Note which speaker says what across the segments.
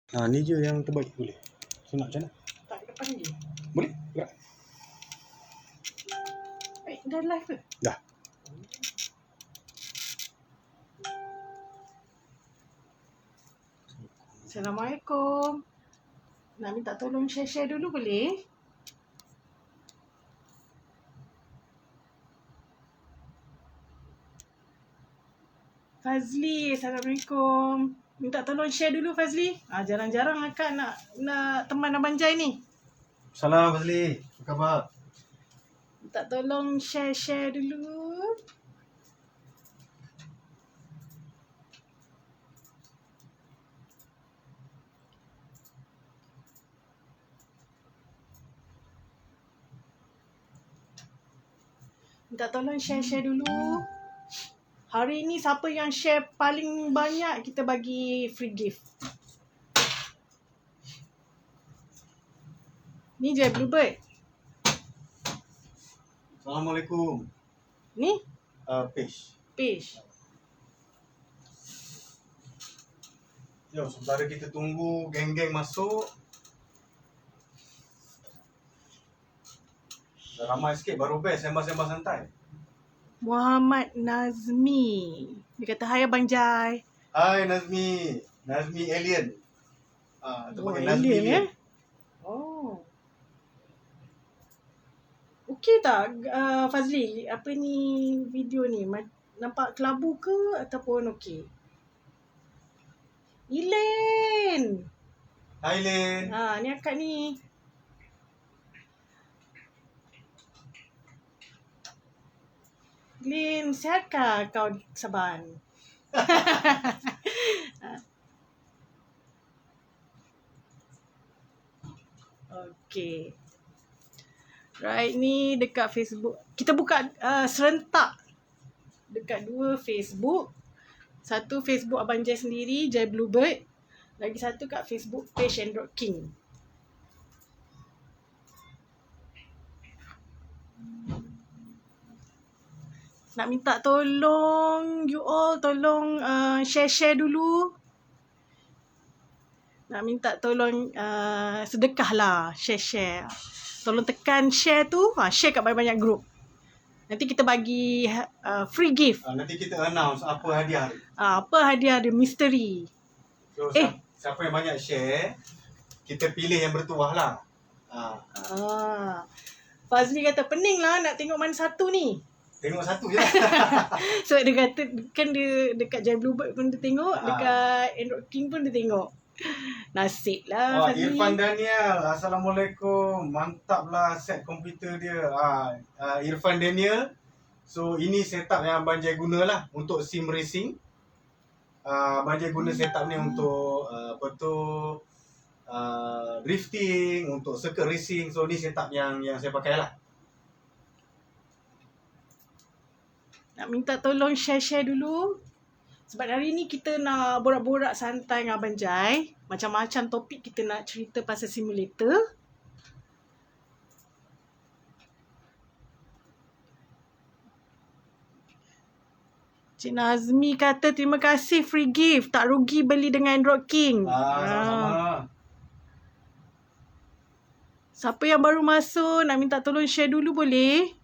Speaker 1: Ni je yang terbaik boleh. So nak macam mana?
Speaker 2: Tak depan lagi.
Speaker 1: Boleh? Gerak.
Speaker 2: Dah live ke?
Speaker 1: Dah.
Speaker 2: Assalamualaikum. Nak minta tolong share-share dulu boleh? Fazli, Assalamualaikum. Minta tolong share dulu Fazli. Jarang-jarang akak nak teman Abang Jai ni.
Speaker 1: Salam Fazli. Apa khabar?
Speaker 2: Minta tolong share-share dulu. Minta tolong share-share dulu. Hari ni siapa yang share paling banyak, kita bagi free gift. Ni je Bluebird.
Speaker 1: Assalamualaikum.
Speaker 2: Ni
Speaker 1: Page.
Speaker 2: page.
Speaker 1: Jom, sementara kita tunggu geng-geng masuk. Dah ramai sikit, baru best sembang-sembang santai.
Speaker 2: Muhammad Nazmi. Dia kata, hai Abang Jai.
Speaker 1: Hai Nazmi. Nazmi Alien. Itu panggil Nazmi
Speaker 2: alien
Speaker 1: Alien.
Speaker 2: Oh. Okey tak Fazli? Apa ni video ni? Nampak kelabu ke ataupun okey? Elaine.
Speaker 1: Hai Len.
Speaker 2: Ni akak ni. Lin, sihatkah kau Saban? Okey. Right, ni dekat Facebook. Kita buka serentak dekat 2 Facebook. Satu Facebook Abang Jai sendiri, Jai Bluebird. Lagi satu kat Facebook page Android King. Nak minta tolong you all, tolong share-share dulu. Nak minta tolong sedekah lah, share-share. Tolong tekan share tu, share kat banyak-banyak group. Nanti kita bagi free gift.
Speaker 1: Nanti kita announce apa hadiah.
Speaker 2: Apa hadiah dia, misteri.
Speaker 1: So, siapa yang banyak share, kita pilih yang bertuah lah.
Speaker 2: Fazli kata, pening lah nak tengok mana satu ni.
Speaker 1: Tengok satu je lah.
Speaker 2: So dia kata, kan dia dekat Jai Bluebird pun dia tengok, dekat Android King pun dia tengok. Nasib lah Fazli.
Speaker 1: Irfan Daniel, Assalamualaikum. Mantap lah set komputer dia. Irfan Daniel. So ini setup yang Abang Jai guna lah untuk sim racing. Abang Jai guna setup ni untuk drifting, untuk circuit racing. So ni setup yang saya pakai lah.
Speaker 2: Nak minta tolong share-share dulu. Sebab hari ni kita nak borak-borak santai dengan Abang Jai. Macam-macam topik kita nak cerita pasal simulator. Cik Nazmi kata terima kasih free gift. Tak rugi beli dengan Android King.
Speaker 1: Sama-sama.
Speaker 2: Siapa yang baru masuk nak minta tolong share dulu boleh?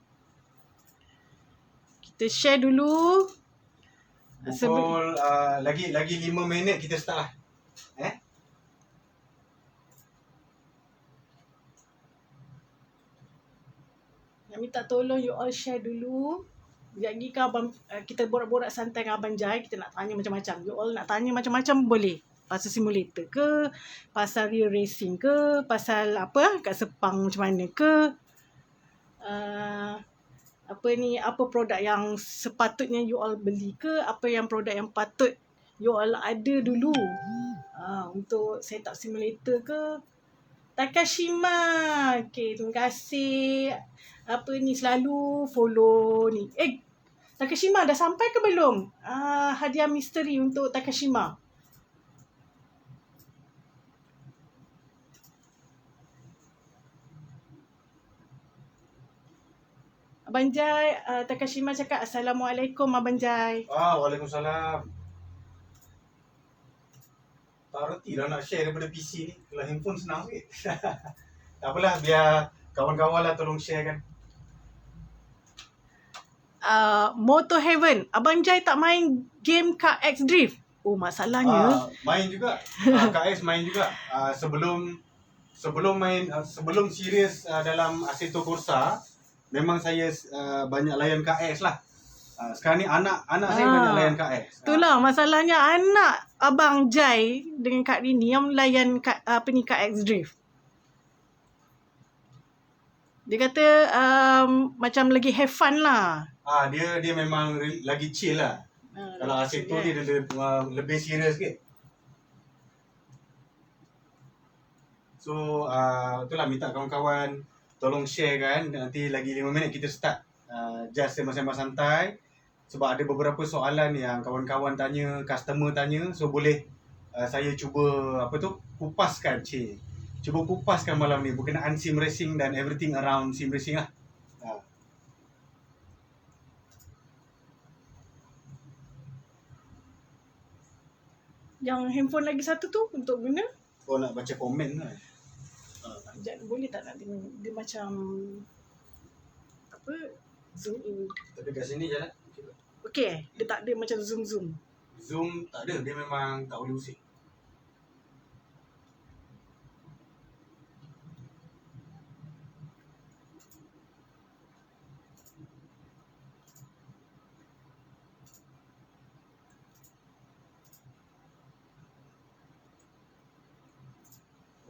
Speaker 2: Kita share dulu.
Speaker 1: Pukul lagi 5 minit kita start lah.
Speaker 2: Nak minta tolong you all share dulu. Jadi kan kita borak-borak santai dengan Abang Jai. Kita nak tanya macam-macam. You all nak tanya macam-macam boleh. Pasal simulator ke, pasal real racing ke, pasal apa kat Sepang macam mana ke, apa produk yang sepatutnya you all beli ke, apa yang produk yang patut you all ada dulu untuk setup simulator ke. Takashima, okay, terima kasih. Apa ni, selalu follow ni. Takashima dah sampai ke belum? Hadiah misteri untuk Takashima. Abang Jai, Takashima cakap Assalamualaikum Abang Jai.
Speaker 1: Waalaikumsalam. Tak reti lah nak share daripada PC ni. Kalau handphone senang sikit. Tak apalah, biar kawan-kawan lah tolong share kan.
Speaker 2: Motor Heaven, Abang Jai tak main game Car X Drift? Oh, masalahnya
Speaker 1: Main juga. KS main juga. Sebelum main, sebelum serius dalam Assetto Corsa, memang saya banyak layan KS lah. Sekarang ni anak saya banyak layan KS.
Speaker 2: itulah masalahnya, anak Abang Jai dengan Kak Rini yang melayan Car X Drift. Dia kata macam lagi have fun lah.
Speaker 1: Dia memang lagi chill lah. Kalau Assetto dia lebih serius sikit. So itulah, minta kawan-kawan tolong share kan. Nanti lagi 5 minit kita start. Just sembang-sembang santai. Sebab ada beberapa soalan yang kawan-kawan tanya, customer tanya. So boleh saya cuba kupaskan Cuba kupaskan malam ni berkenaan sim racing dan everything around sim racing lah.
Speaker 2: Yang handphone lagi satu tu untuk guna?
Speaker 1: Oh, nak baca komen lah.
Speaker 2: Sekejap, boleh tak nak tengok? Dia macam apa? Zoom in.
Speaker 1: Tapi kat sini jalan.
Speaker 2: Okey, dia tak ada macam zoom.
Speaker 1: Zoom tak ada, dia memang tak boleh usik.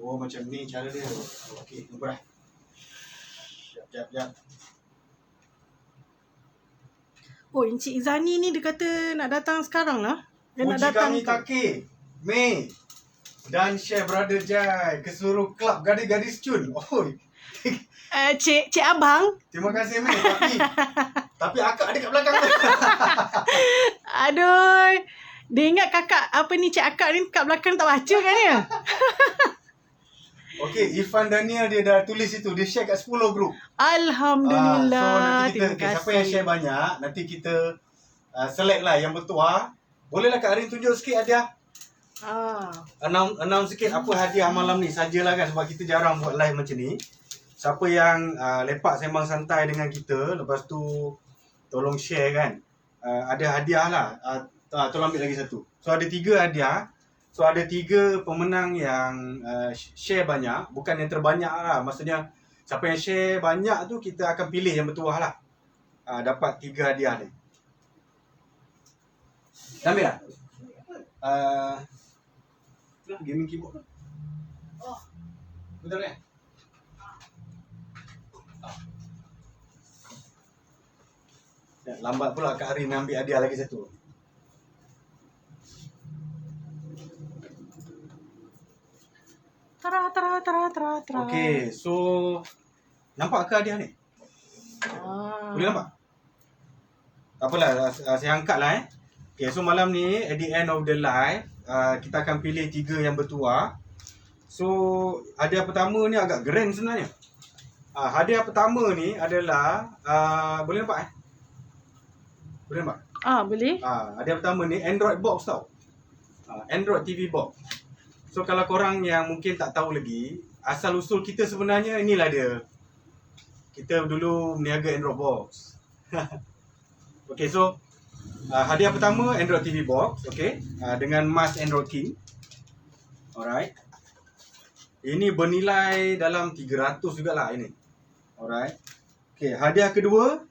Speaker 1: Oh, macam ni cara dia. Okey, tunggu dah. Jap.
Speaker 2: Oh, Encik Izani ni dia kata nak datang sekarang lah. Dia nak
Speaker 1: Puji
Speaker 2: datang
Speaker 1: kami Taki, Mei dan Chef Brother Jai ke seluruh klub gadis-gadis cun. Oh,
Speaker 2: Cik Abang.
Speaker 1: terima kasih Mei. Tapi akak ada kat belakang.
Speaker 2: Aduh. Dia ingat kakak Cik Akak ni kat belakang tak baca kan ya?
Speaker 1: Okey, Irfan Daniel dia dah tulis itu. Dia share kat 10 grup.
Speaker 2: Alhamdulillah.
Speaker 1: So nanti kita, siapa yang share banyak, nanti kita select lah yang bertuah. Bolehlah Kak Arin tunjuk sikit hadiah. Announce sikit apa hadiah malam ni. Sajalah kan, sebab kita jarang buat live macam ni. Siapa yang lepak sembang santai dengan kita, lepas tu tolong share kan. Ada hadiah lah. Tolong ambil lagi satu. So ada 3 hadiah. So ada 3 pemenang yang share banyak. Bukan yang terbanyak lah. Maksudnya siapa yang share banyak tu kita akan pilih yang bertuah lah. Dapat 3 hadiah ni. Dah ambil tak? Itulah gaming keyboard. Betul kan? Lambat pula Kak Arin ambil hadiah lagi satu.
Speaker 2: Tara.
Speaker 1: Okey, so nampak ke hadiah ni? Boleh nampak? Tak apalah, saya angkat lah Okay, so malam ni at the end of the live kita akan pilih 3 yang bertuah. So hadiah pertama ni agak grand sebenarnya. Hadiah pertama ni adalah boleh nampak Boleh nampak?
Speaker 2: Boleh.
Speaker 1: Hadiah pertama ni Android box tau. Android TV box. So kalau korang yang mungkin tak tahu lagi, asal usul kita sebenarnya inilah dia. Kita dulu meniaga Android box. Okay, so hadiah pertama Android TV box, okay, dengan mas Android King. Alright. Ini bernilai dalam 300 jugalah ini. Alright. Okay, hadiah kedua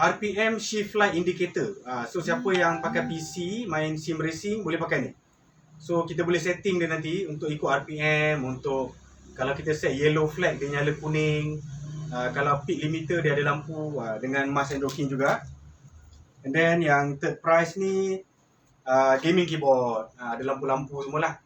Speaker 1: RPM Shift Light Indicator. So siapa yang pakai PC main sim racing boleh pakai ni. So kita boleh setting dia nanti untuk ikut RPM. Untuk kalau kita set yellow flag dia nyala kuning. Kalau peak limiter dia ada lampu dengan mas Android King juga. And then yang third prize ni gaming keyboard. Ada lampu-lampu semualah.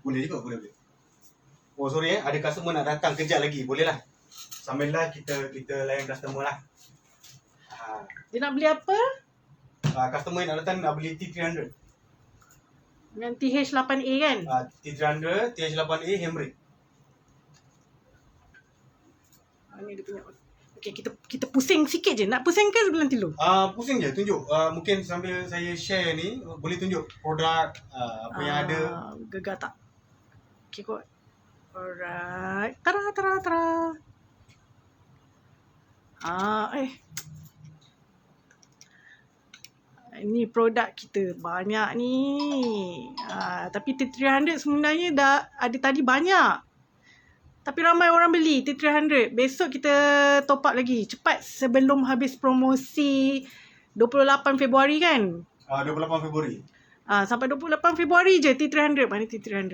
Speaker 1: Boleh juga, boleh. Oh sorry ada customer nak datang kejap lagi. Boleh lah. Sambil lah kita layan customer lah.
Speaker 2: Dia nak beli apa?
Speaker 1: Customer yang nak datang nak beli T300.
Speaker 2: Dengan TH8A kan?
Speaker 1: T300, TH8A, handbrake.
Speaker 2: Ni dia punya. Okay, kita pusing sikit je. Nak pusing ke sebelum tilu?
Speaker 1: Pusing je, tunjuk. Mungkin sambil saya share ni, boleh tunjuk produk apa yang ada.
Speaker 2: Gegar tak? Okay kot. Alright. Tara. Ini produk kita banyak ni. Tapi T300 sebenarnya dah ada tadi banyak. Tapi ramai orang beli T300. Besok kita top up lagi. Cepat sebelum habis promosi 28 Februari kan?
Speaker 1: 28 Februari.
Speaker 2: Sampai 28 Februari je T300. Mana T300?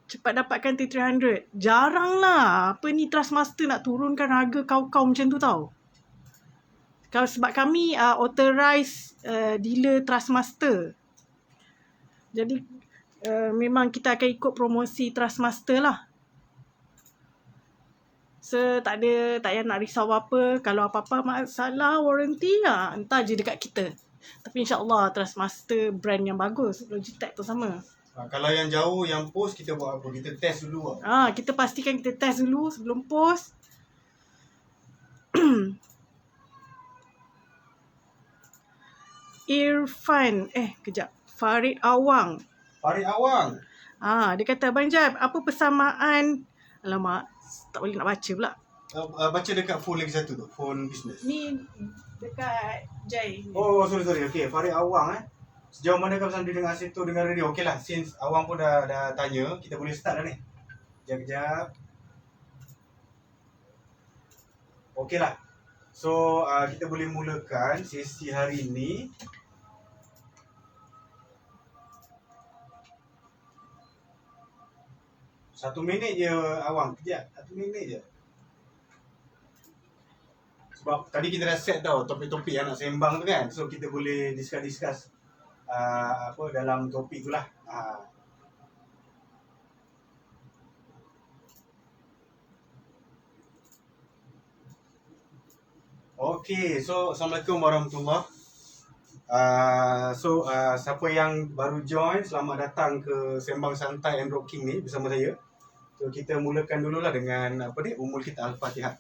Speaker 2: Cepat dapatkan T300. Jarang lah. Apa ni Trustmaster nak turunkan harga kau macam tu tau. Sebab kami authorized dealer Trustmaster. Jadi memang kita akan ikut promosi Trustmaster lah. So tak payah nak risau apa. Kalau apa-apa masalah warranty hantar je dekat kita. Tapi insyaAllah Trustmaster brand yang bagus. Logitech tu sama.
Speaker 1: Kalau yang jauh, yang post kita buat apa? Kita test dulu
Speaker 2: Kita pastikan kita test dulu sebelum post. Irfan. Kejap. Farid Awang. Dia kata, Abang Jab, apa persamaan... Alamak, tak boleh nak baca pula.
Speaker 1: Baca dekat phone lagi satu tu. Phone business.
Speaker 2: Ni dekat Jai.
Speaker 1: Oh, sorry. Okay, Farid Awang Sejauh mana kau bersama dengan Aseto dengan radio? Okay lah, since Awang pun dah tanya, kita boleh start dah ni. Sekejap. Okay lah. So, kita boleh mulakan sesi hari ni. Satu minit je Awang, kejap. 1 minit je. Sebab tadi kita dah set tau topik-topik yang nak sembang tu kan. So kita boleh discuss dalam topik tu lah. Okay, so Assalamualaikum warahmatullahi. Siapa yang baru join, selamat datang ke Sembang Santai and Rocking ni bersama saya. So kita mulakan dululah dengan umul kita Al-Fatihah.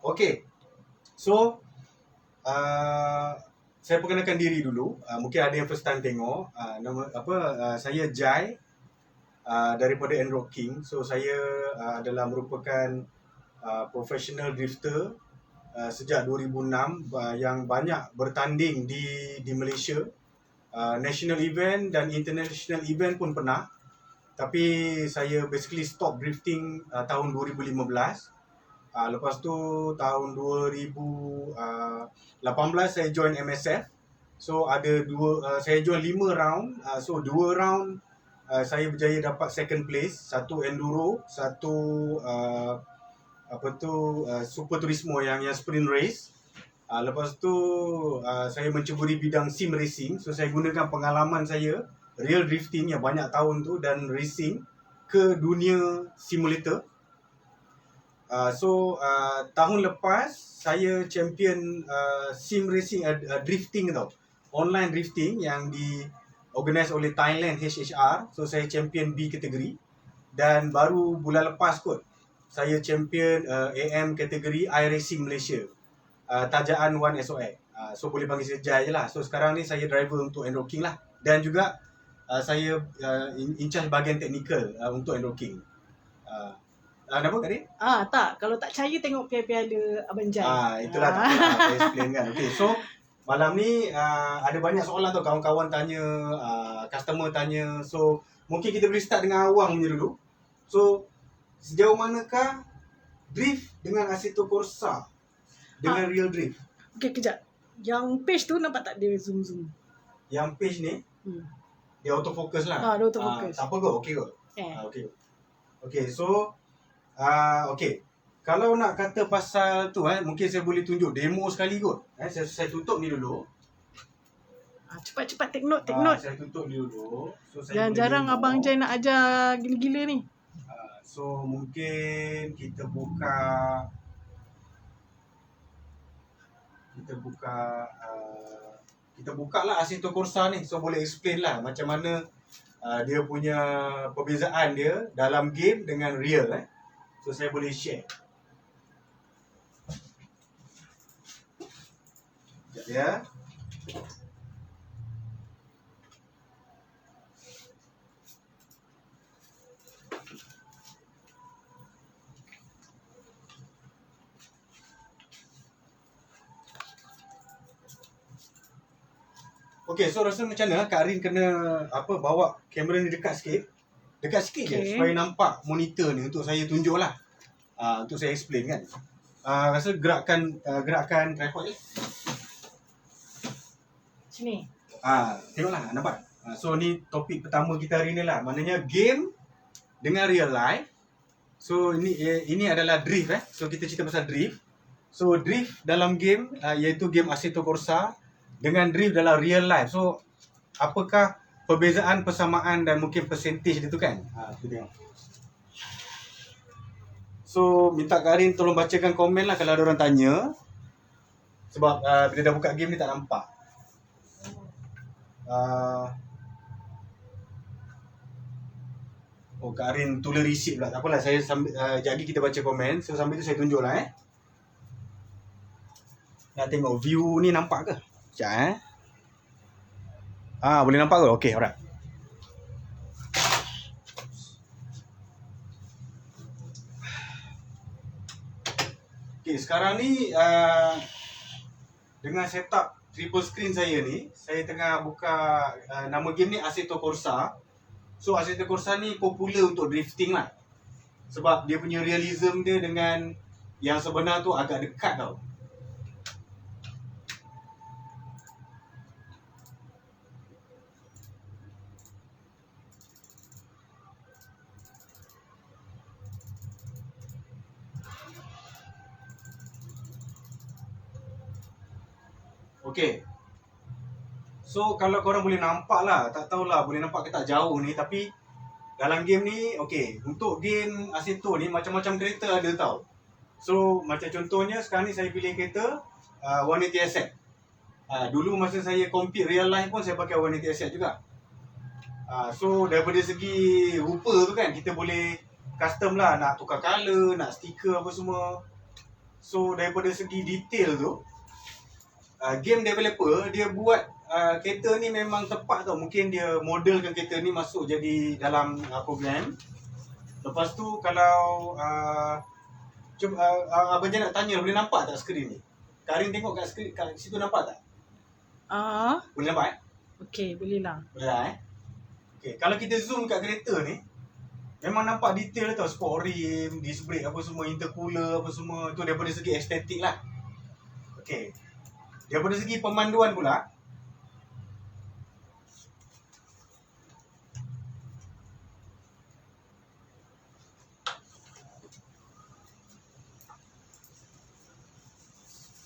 Speaker 1: Okay. So saya perkenalkan diri dulu. Mungkin ada yang first time tengok. Saya Jai daripada Enrock King. So saya adalah merupakan professional drifter sejak 2006 yang banyak bertanding di Malaysia. National event dan international event pun pernah. Tapi saya basically stop drifting tahun 2015. Lepas tu tahun 2018 saya join MSF. So ada saya join 5 round. So 2 round saya berjaya dapat second place. Satu enduro, satu Super Turismo yang sprint race. Lepas tu saya menceburi bidang sim racing. So saya gunakan pengalaman saya real drifting yang banyak tahun tu dan racing ke dunia simulator. Tahun lepas saya champion sim racing drifting tau. Online drifting yang organize oleh Thailand HHR. So saya champion B kategori. Dan baru bulan lepas kot saya champion AM kategori iRacing Malaysia. Tajaan 1SOX. So boleh panggil saya Jai je lah. So sekarang ni saya driver untuk Enrock King lah. Dan juga saya in charge bahagian teknikal untuk Enrock King. Kenapa Kak Din?
Speaker 2: Tak. Kalau tak percaya tengok piala Abang Jai.
Speaker 1: Itulah saya explain kan. Okay, so malam ni ada banyak soalan tu. Kawan-kawan tanya, customer tanya. So mungkin kita boleh start dengan Awang punya dulu. So sejauh manakah drift dengan Assetto Corsa dengan real drift?
Speaker 2: Okay, kejap. Yang page tu nampak tak dia zoom?
Speaker 1: Yang page ni dia autofocus lah.
Speaker 2: Dia autofocus.
Speaker 1: Tak apa kot, okay kot. Okay, so okay. Kalau nak kata pasal tu mungkin saya boleh tunjuk demo sekali kot. Saya tutup ni dulu.
Speaker 2: Cepat-cepat take note, take note.
Speaker 1: Saya tutup ni dulu. So saya
Speaker 2: Jarang
Speaker 1: boleh demo.
Speaker 2: Abang Jai nak ajar gila-gila ni.
Speaker 1: So mungkin kita buka lah Assetto Corsa ni. So boleh explain lah macam mana dia punya perbezaan dia dalam game dengan real. So saya boleh share. Sekejap ya. Okay, so rasa macam mana Kak Rin kena bawa kamera ni dekat sikit. Dekat sikit je supaya nampak monitor ni untuk saya tunjuk lah. Untuk saya explain kan. Rasa gerakkan tripod je.
Speaker 2: Sini.
Speaker 1: Tengoklah, nampak. So ni topik pertama kita hari ni lah. Maknanya game dengan real life. So ini adalah drift So kita cerita pasal drift. So drift dalam game iaitu game Assetto Corsa dengan drift dalam real life. So apakah perbezaan, persamaan dan mungkin percentage dia tu kan? Kita tengok. So minta Kak Rin tolong bacakan komen lah kalau ada orang tanya. Sebab bila dah buka game ni tak nampak. Kak Rin tulis receipt pula. Tak apalah, saya sambil jadi kita baca komen. So sambil tu saya tunjuk lah Nak tengok view ni nampak ke? Sekejap boleh nampak ke? Okay, alright. Okay, sekarang ni dengan setup triple screen saya ni, saya tengah buka nama game ni Assetto Corsa. So Assetto Corsa ni popular untuk drifting lah. Sebab dia punya realism dia dengan yang sebenar tu agak dekat tau. Okay. So kalau korang boleh nampak lah, tak tahulah boleh nampak ke tak jauh ni, tapi dalam game ni, okay, untuk game Assetto ni macam-macam kereta ada tau. So macam contohnya sekarang ni saya pilih kereta 180 Asset. Dulu masa saya compete real life pun saya pakai 180 Asset juga. So daripada segi rupa tu kan, kita boleh custom lah, nak tukar color, nak stiker apa semua. So daripada segi detail tu, game developer dia buat kereta ni memang tepat tau. Mungkin dia modelkan kereta ni masuk jadi dalam program. Lepas tu kalau cuba Abang Jai nak tanya, boleh nampak tak skrin ni? Kak Rin tengok kat skrin, kat situ nampak tak? Boleh nampak
Speaker 2: Okay, boleh lah.
Speaker 1: Boleh lah Okay, kalau kita zoom kat kereta ni, memang nampak detail tau. Sport rim, disc brake apa semua, intercooler apa semua. Itu daripada segi estetik lah. Okay, daripada segi pemanduan pula,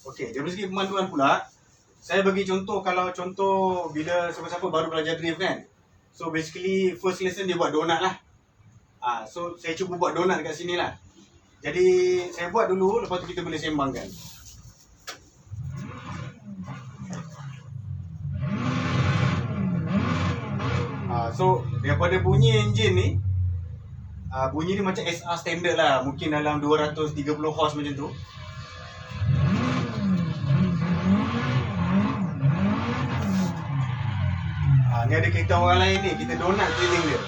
Speaker 1: okay, daripada segi pemanduan pula, saya bagi contoh. Kalau contoh bila siapa-siapa baru belajar drift kan, so basically first lesson dia buat donut lah. So saya cuba buat donut dekat sini lah. Jadi saya buat dulu, lepas tu kita boleh sembangkan. So daripada bunyi enjin ni, bunyi ni macam SR standard lah. Mungkin dalam 230 horse macam tu. Ni ada kereta orang lain ni, kita donut keliling dia.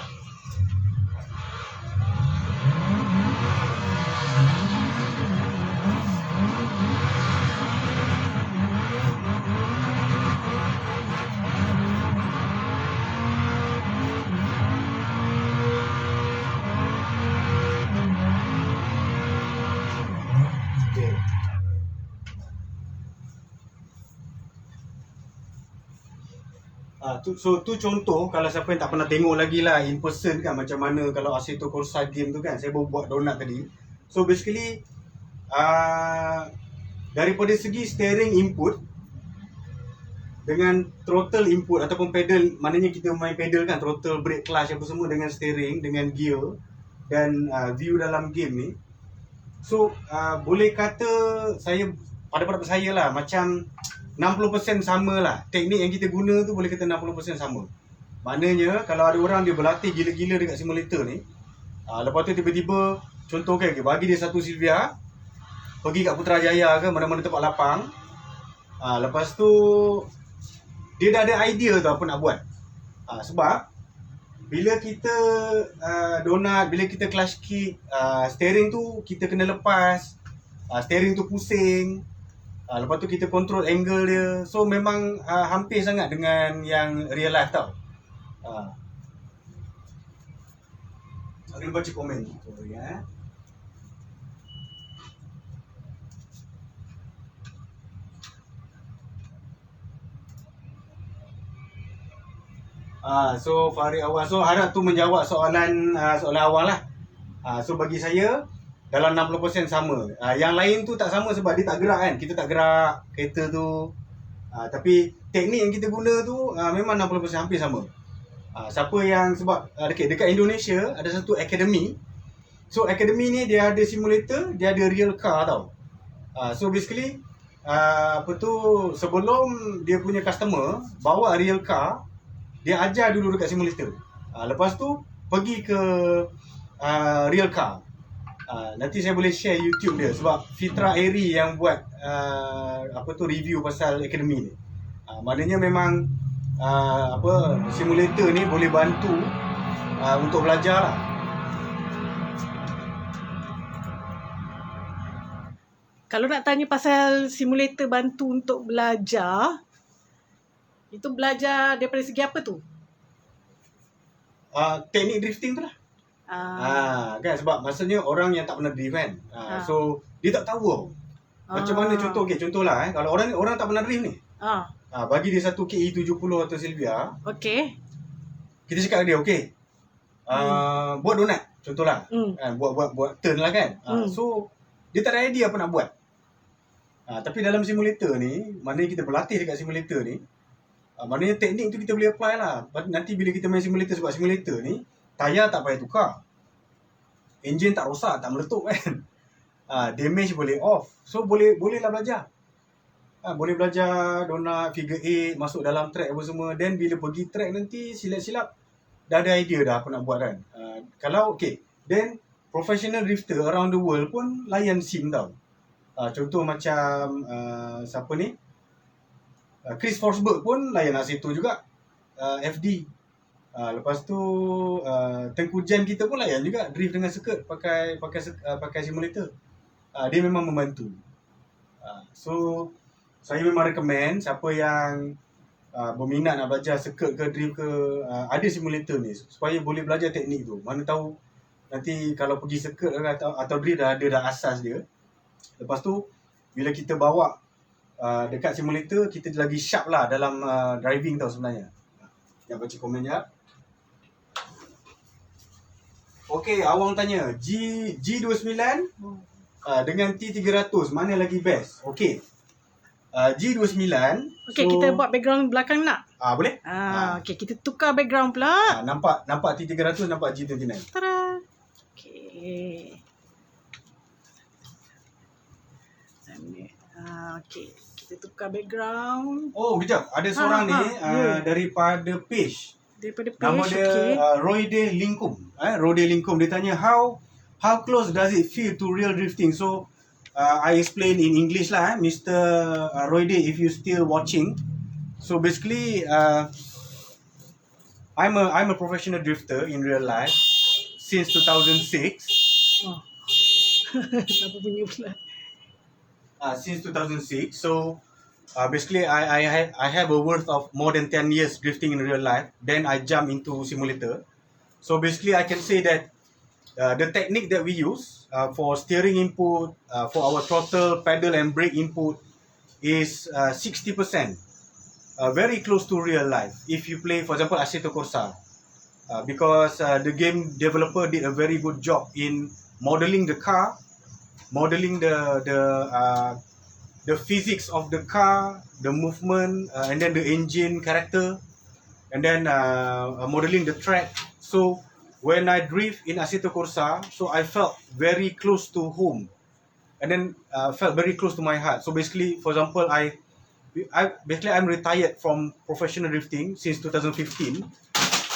Speaker 1: So tu contoh kalau siapa yang tak pernah tengok lagi lah in person kan, macam mana kalau Assetto Corsa game tu kan, saya baru buat donut tadi. So basically daripada segi steering input dengan throttle input ataupun pedal, maknanya kita main pedal kan, throttle, brake, clutch apa semua dengan steering, dengan gear dan view dalam game ni. So boleh kata saya, pada pendapat saya lah, macam 60% sama lah. Teknik yang kita guna tu boleh kata 60% sama. Maknanya kalau ada orang dia berlatih gila-gila dekat simulator ni, lepas tu tiba-tiba contoh kan, bagi dia satu Silvia, pergi kat Putrajaya ke mana-mana tempat lapang, lepas tu dia dah ada idea tu apa nak buat. Sebab bila kita donat, bila kita clutch kick, steering tu kita kena lepas, steering tu pusing, lepas tu kita control angle dia. So memang hampir sangat dengan yang real life tau. Saya baca komen. Sorry So Farid awal, so harap tu menjawab soalan awal lah. So bagi saya dalam 60% sama. Yang lain tu tak sama sebab dia tak gerak kan. Kita tak gerak kereta tu. Tapi teknik yang kita guna tu memang 60% hampir sama. Siapa yang, sebab dekat Indonesia ada satu academy. So academy ni dia ada simulator, dia ada real car tau. So basically sebelum dia punya customer bawa real car, dia ajar dulu dekat simulator. Lepas tu pergi ke real car. Nanti saya boleh share YouTube dia sebab Fitra Eri yang buat review pasal academy ni. Maknanya memang simulator ni boleh bantu untuk belajar lah.
Speaker 2: Kalau nak tanya pasal simulator bantu untuk belajar, itu belajar daripada segi apa tu?
Speaker 1: Teknik drifting tu lah. Kan sebab maksudnya orang yang tak pernah drift kan. So dia tak tahu macam mana. Contohlah kalau orang tak pernah drift ni. Bagi dia satu KE70 atau Silvia. Okey. Kita cakap dia okey. Buat donat contohlah. Buat turn lah kan. So dia tak ada idea apa nak buat. Tapi dalam simulator ni, maknanya kita berlatih dekat simulator ni, maknanya teknik tu kita boleh apply lah. Nanti bila kita main simulator, sebab simulator ni tayar tak payah tukar, enjin tak rosak, tak meletup kan. Damage boleh off. So bolehlah belajar. Boleh belajar donat, figure 8, masuk dalam track apa semua. Then bila pergi track nanti silap-silap dah ada idea dah apa nak buat kan. Kalau then professional drifter around the world pun layan sim tau. Contoh macam siapa ni, Chris Forsberg pun layan situ juga, FD. Lepas tu Tengku Jan kita pun layan juga drift dengan circuit pakai simulator. Dia memang membantu. So saya memang recommend siapa yang berminat nak belajar circuit ke drift ke, ada simulator ni supaya boleh belajar teknik tu. Mana tahu nanti kalau pergi circuit atau drift dah ada asas dia. Lepas tu bila kita bawa dekat simulator, kita lagi sharp lah dalam driving tau sebenarnya. Yang baca komen je. Okey, Awang tanya G29 dengan T300 mana lagi best? Okey, G29.
Speaker 2: Okey, kita buat background belakang nak?
Speaker 1: Boleh?
Speaker 2: Okey, kita tukar background pula.
Speaker 1: Nampak T300, nampak G29.
Speaker 2: Tada. Okey. Okey, kita tukar background.
Speaker 1: Oh, kejap. Ada seorang ni daripada page. Nama dia Royde Linkum. Royde Linkum, dia tanya how close does it feel to real drifting? So I explain in English lah, Mr. Royde, if you still watching. So basically I'm a professional drifter in real life since 2006.
Speaker 2: Apa bunyi pula?
Speaker 1: Since 2006. So basically I have a worth of more than 10 years drifting in real life. Then I jump into simulator. So basically I can say that the technique that we use for steering input, for our throttle, pedal and brake input is 60%. Very close to real life. If you play, for example, Assetto Corsa, because the game developer did a very good job in modeling the car modeling the physics of the car, the movement, and then the engine character, and then modeling the track. So when I drift in Assetto Corsa, so I felt very close to home, and then felt very close to my heart. So basically, for example, I'm retired from professional drifting since 2015,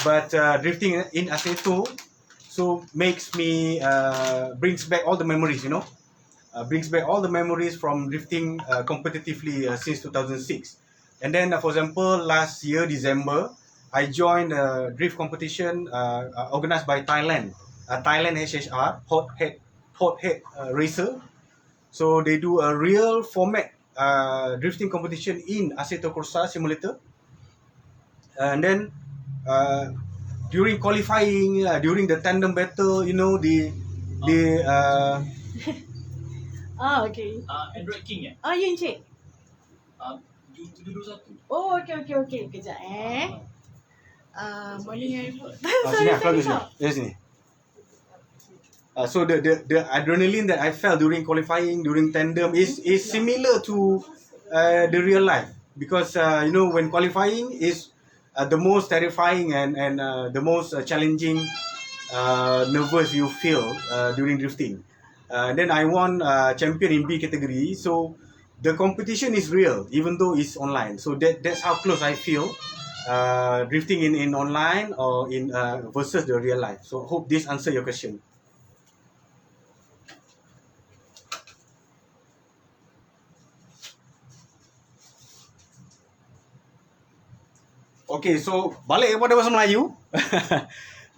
Speaker 1: but drifting in Assetto so makes me brings back all the memories, brings back all the memories from drifting competitively since 2006. And then, for example, last year December, I joined a drift competition organized by Thailand HHR Hot Head Racer. So they do a real format drifting competition in Assetto Corsa simulator. And then during qualifying, during the tandem battle,
Speaker 2: Okay.
Speaker 3: Android King ya?
Speaker 2: Ya Encik.
Speaker 3: Jun 721.
Speaker 2: Oh, okey. Kejap mana yang
Speaker 1: sini aku lagu sini. Ya sini. So the adrenaline that I felt during qualifying, during tandem is similar to the real life, because when qualifying is the most terrifying and the most challenging, nervous you feel during drifting. Then I won champion in B category, so the competition is real even though it's online. So that's how close I feel drifting in online or in versus the real life. So hope this answer your question. Okay, so balik kepada bahasa Melayu.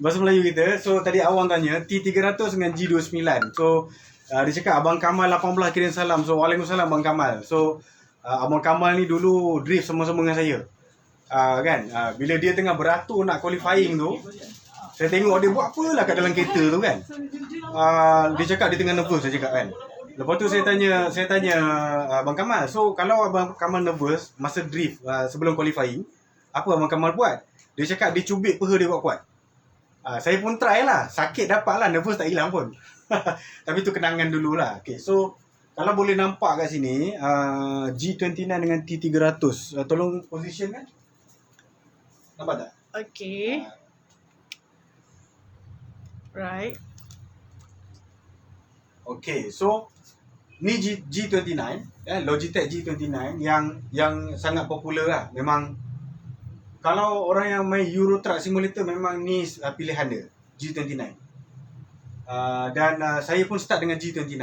Speaker 1: Bahasa Melayu kita. So tadi awang tanya T300 dengan G29. So dia cakap Abang Kamal 18 kirim salam. So waalaikumsalam Abang Kamal. So Abang Kamal ni dulu drift sama-sama dengan saya. Kan? Bila dia tengah beratur nak qualifying tu, saya tengok dia buat apalah kat dalam kereta tu kan. Dia cakap dia tengah nervous, saya cakap kan. Lepas tu saya tanya Abang Kamal, so kalau Abang Kamal nervous masa drift sebelum qualifying, apa Abang Kamal buat? Dia cakap dia cubit peha dia kuat-kuat. Saya pun try lah, sakit dapat lah, nervous tak hilang pun. Tapi tu kenangan dululah. Okay, so kalau boleh nampak kat sini G29 dengan T300, tolong position kan. Nampak tak?
Speaker 2: Okay. Right.
Speaker 1: Okay, so ni G29, Logitech G29 yang sangat popular lah. Memang kalau orang yang main Euro Truck Simulator memang ni pilihan dia, G29. Dan saya pun start dengan G29.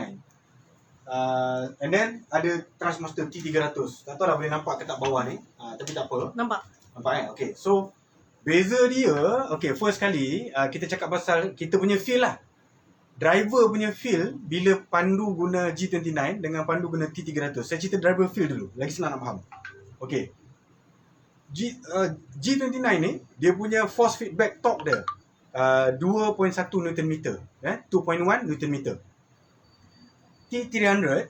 Speaker 1: And then ada Trustmaster T300. Tak tahu lah boleh nampak ke tak bawah ni. Tapi tak apa.
Speaker 2: Nampak
Speaker 1: kan? Okay, so beza dia, okay, first kali kita cakap pasal kita punya feel lah. Driver punya feel bila pandu guna G29 dengan pandu guna T300. Saya cerita driver feel dulu, lagi senang nak faham. Okay, G29 ni dia punya force feedback torque dia 2.1 Nm, 2.1 Nm. T300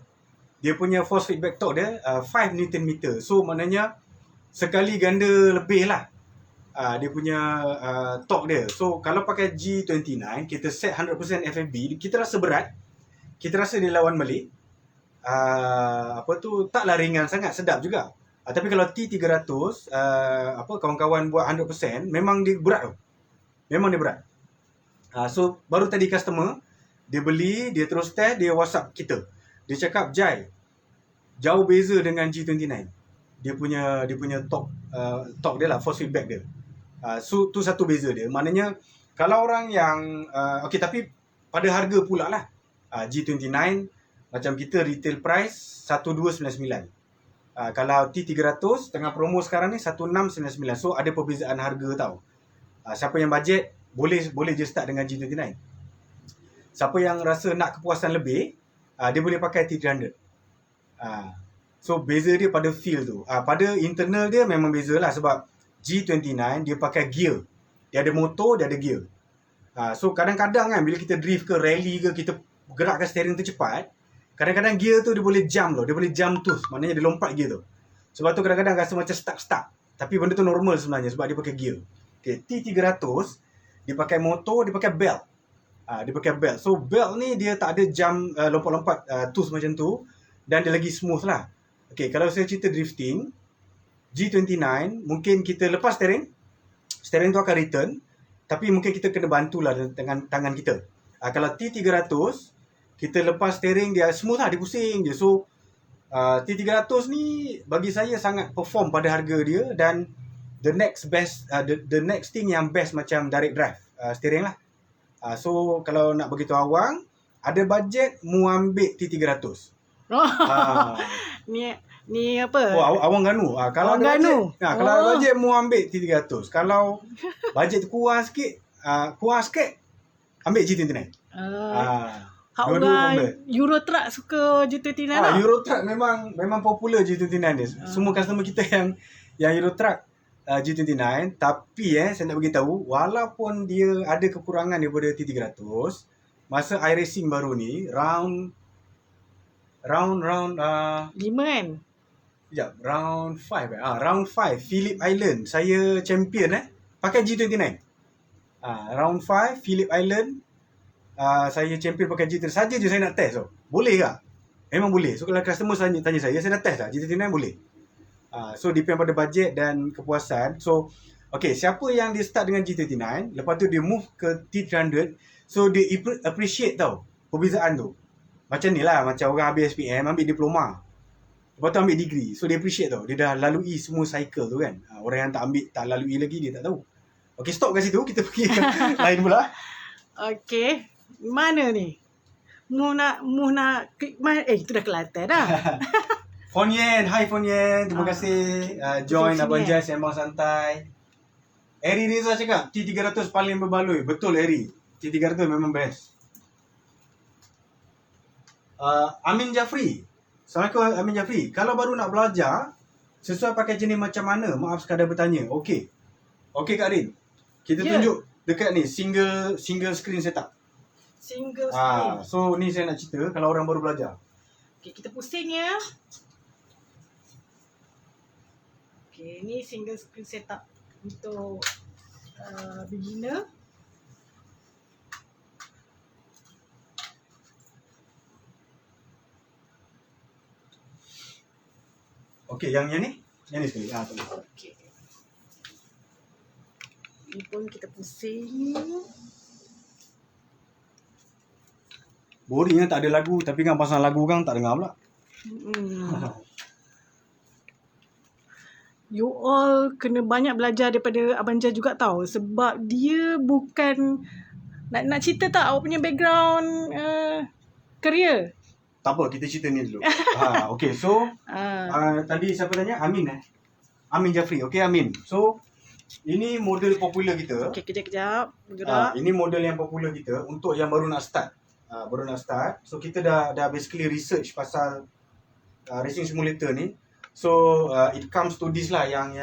Speaker 1: dia punya force feedback torque dia 5 Nm. So maknanya sekali ganda lebih lah dia punya torque dia. So kalau pakai G29 kita set 100% FFB, kita rasa berat, kita rasa dia lawan balik taklah ringan sangat, sedap juga. Tapi kalau T300 kawan-kawan buat 100% memang dia berat tu. Memang dia berat. So baru tadi customer dia beli, dia terus test, dia WhatsApp kita. Dia cakap, "Jai, jauh beza dengan G29. Dia punya torque dia lah, force feedback dia." So tu satu beza dia. Maknanya kalau orang yang tapi pada harga pula lah. G29 macam kita retail price 1299. Kalau T300 tengah promo sekarang ni 1699. So ada perbezaan harga tau. Siapa yang budget boleh je start dengan G29. Siapa yang rasa nak kepuasan lebih, dia boleh pakai T300. So beza dia pada feel tu. Pada internal dia memang beza lah, sebab G29 dia pakai gear. Dia ada motor, dia ada gear. So kadang-kadang kan bila kita drift ke rally ke, kita gerakkan steering tu cepat, kadang-kadang gear tu dia boleh jump loh. Dia boleh jump tu. Maknanya dia lompat gear tu. Sebab tu kadang-kadang rasa macam stuck. Tapi benda tu normal sebenarnya sebab dia pakai gear. Okay, T300 dia pakai motor, dia pakai belt. Dia pakai belt. So belt ni dia tak ada jam lompat-lompat tools macam tu, dan dia lagi smooth lah. Okay, kalau saya cerita drifting, G29 mungkin kita lepas steering tu akan return, tapi mungkin kita kena bantulah dengan tangan kita. Kalau T300 kita lepas steering dia smooth lah, dia pusing je. So T300 ni bagi saya sangat perform pada harga dia, dan the next thing yang best macam direct drive steering lah. So kalau nak beritahu awang, ada bajet mu ambil T300.
Speaker 2: Ni apa?
Speaker 1: Awang Ganu. Kalau
Speaker 2: Awang
Speaker 1: ada
Speaker 2: Ganu.
Speaker 1: bajet, kalau ada bajet mu ambil T300. Kalau bajet tu kurang sikit, ambil G29.
Speaker 2: Hak
Speaker 1: dua-dua
Speaker 2: orang
Speaker 1: combat.
Speaker 2: Euro Truck suka G29 lah.
Speaker 1: Euro Truck memang popular G29 dia. Semua customer kita yang Euro Truck G29, tapi saya nak beritahu, walaupun dia ada kekurangan daripada T300, masa iRacing baru ni round
Speaker 2: 5 kan?
Speaker 1: round 5 Phillip Island saya champion pakai G29. Round 5 Phillip Island saya champion pakai G29. Saja je saya nak test boleh tak? Memang boleh. So kalau customer tanya saya nak test tak G29 boleh. So depend pada bajet dan kepuasan. So okay, siapa yang dia start dengan G29, lepas tu dia move ke T300, so dia appreciate perbezaan tu. Macam ni lah, macam orang habis SPM ambil diploma, lepas tu ambil degree. So dia appreciate dia dah lalui semua cycle tu kan. Orang yang tak lalui lagi, dia tak tahu. Okay, stop kat situ, kita pergi ke lain pula.
Speaker 2: Okay, mana ni? Mu nak itu dah Kelantan dah.
Speaker 1: Fon Yen, hi Fon Yen, terima kasih join
Speaker 2: Sini,
Speaker 1: Abang Jai sembang santai. Eri Reza cakap T300 paling berbaloi. Betul Eri, T300 memang best. Amin Jafri, Assalamualaikum Amin Jafri. Kalau baru nak belajar, sesuai pakai jenis macam mana? Maaf sekadar bertanya. Okey Kak Rin, kita tunjuk dekat ni single screen setup.
Speaker 2: Single screen.
Speaker 1: So ni saya nak cerita kalau orang baru belajar.
Speaker 2: Okay, kita pusing ya. Okay, ni single screen setup untuk beginner.
Speaker 1: Okey, yang ni sekali.
Speaker 2: Okey. Ni pun kita pusing.
Speaker 1: Boring tak ada lagu, tapi kan pasal lagu kan tak dengar pula.
Speaker 2: You all kena banyak belajar daripada Abang Jai juga tahu, sebab dia bukan nak cerita tak awak punya background career.
Speaker 1: Tak apa, kita cerita ni dulu. Okay, so tadi siapa tanya? Amin Jafri. Okay, Amin. So ini model popular kita.
Speaker 2: Okay, kejap bergerak.
Speaker 1: Ini model yang popular kita untuk yang baru nak start. So kita dah basically research pasal racing simulator ni. So it comes to this lah yang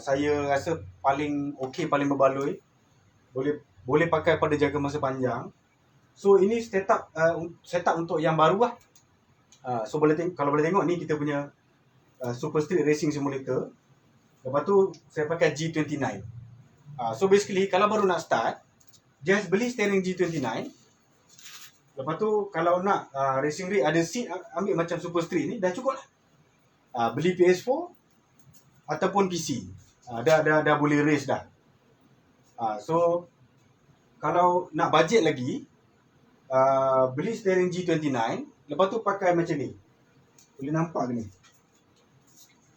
Speaker 1: saya rasa paling okay, paling berbaloi. Boleh pakai pada jangka masa panjang. So ini setup untuk yang baru lah. So kalau boleh tengok ni kita punya Super Street Racing Simulator. Lepas tu saya pakai G29. So basically kalau baru nak start, just beli steering G29. Lepas tu kalau nak racing rig ada seat, ambil macam Super Street ni, dah cukup lah. Beli PS4 ataupun PC. Dah boleh race dah. So kalau nak budget lagi, beli steering G29, lepas tu pakai macam ni. Boleh nampak ke ni?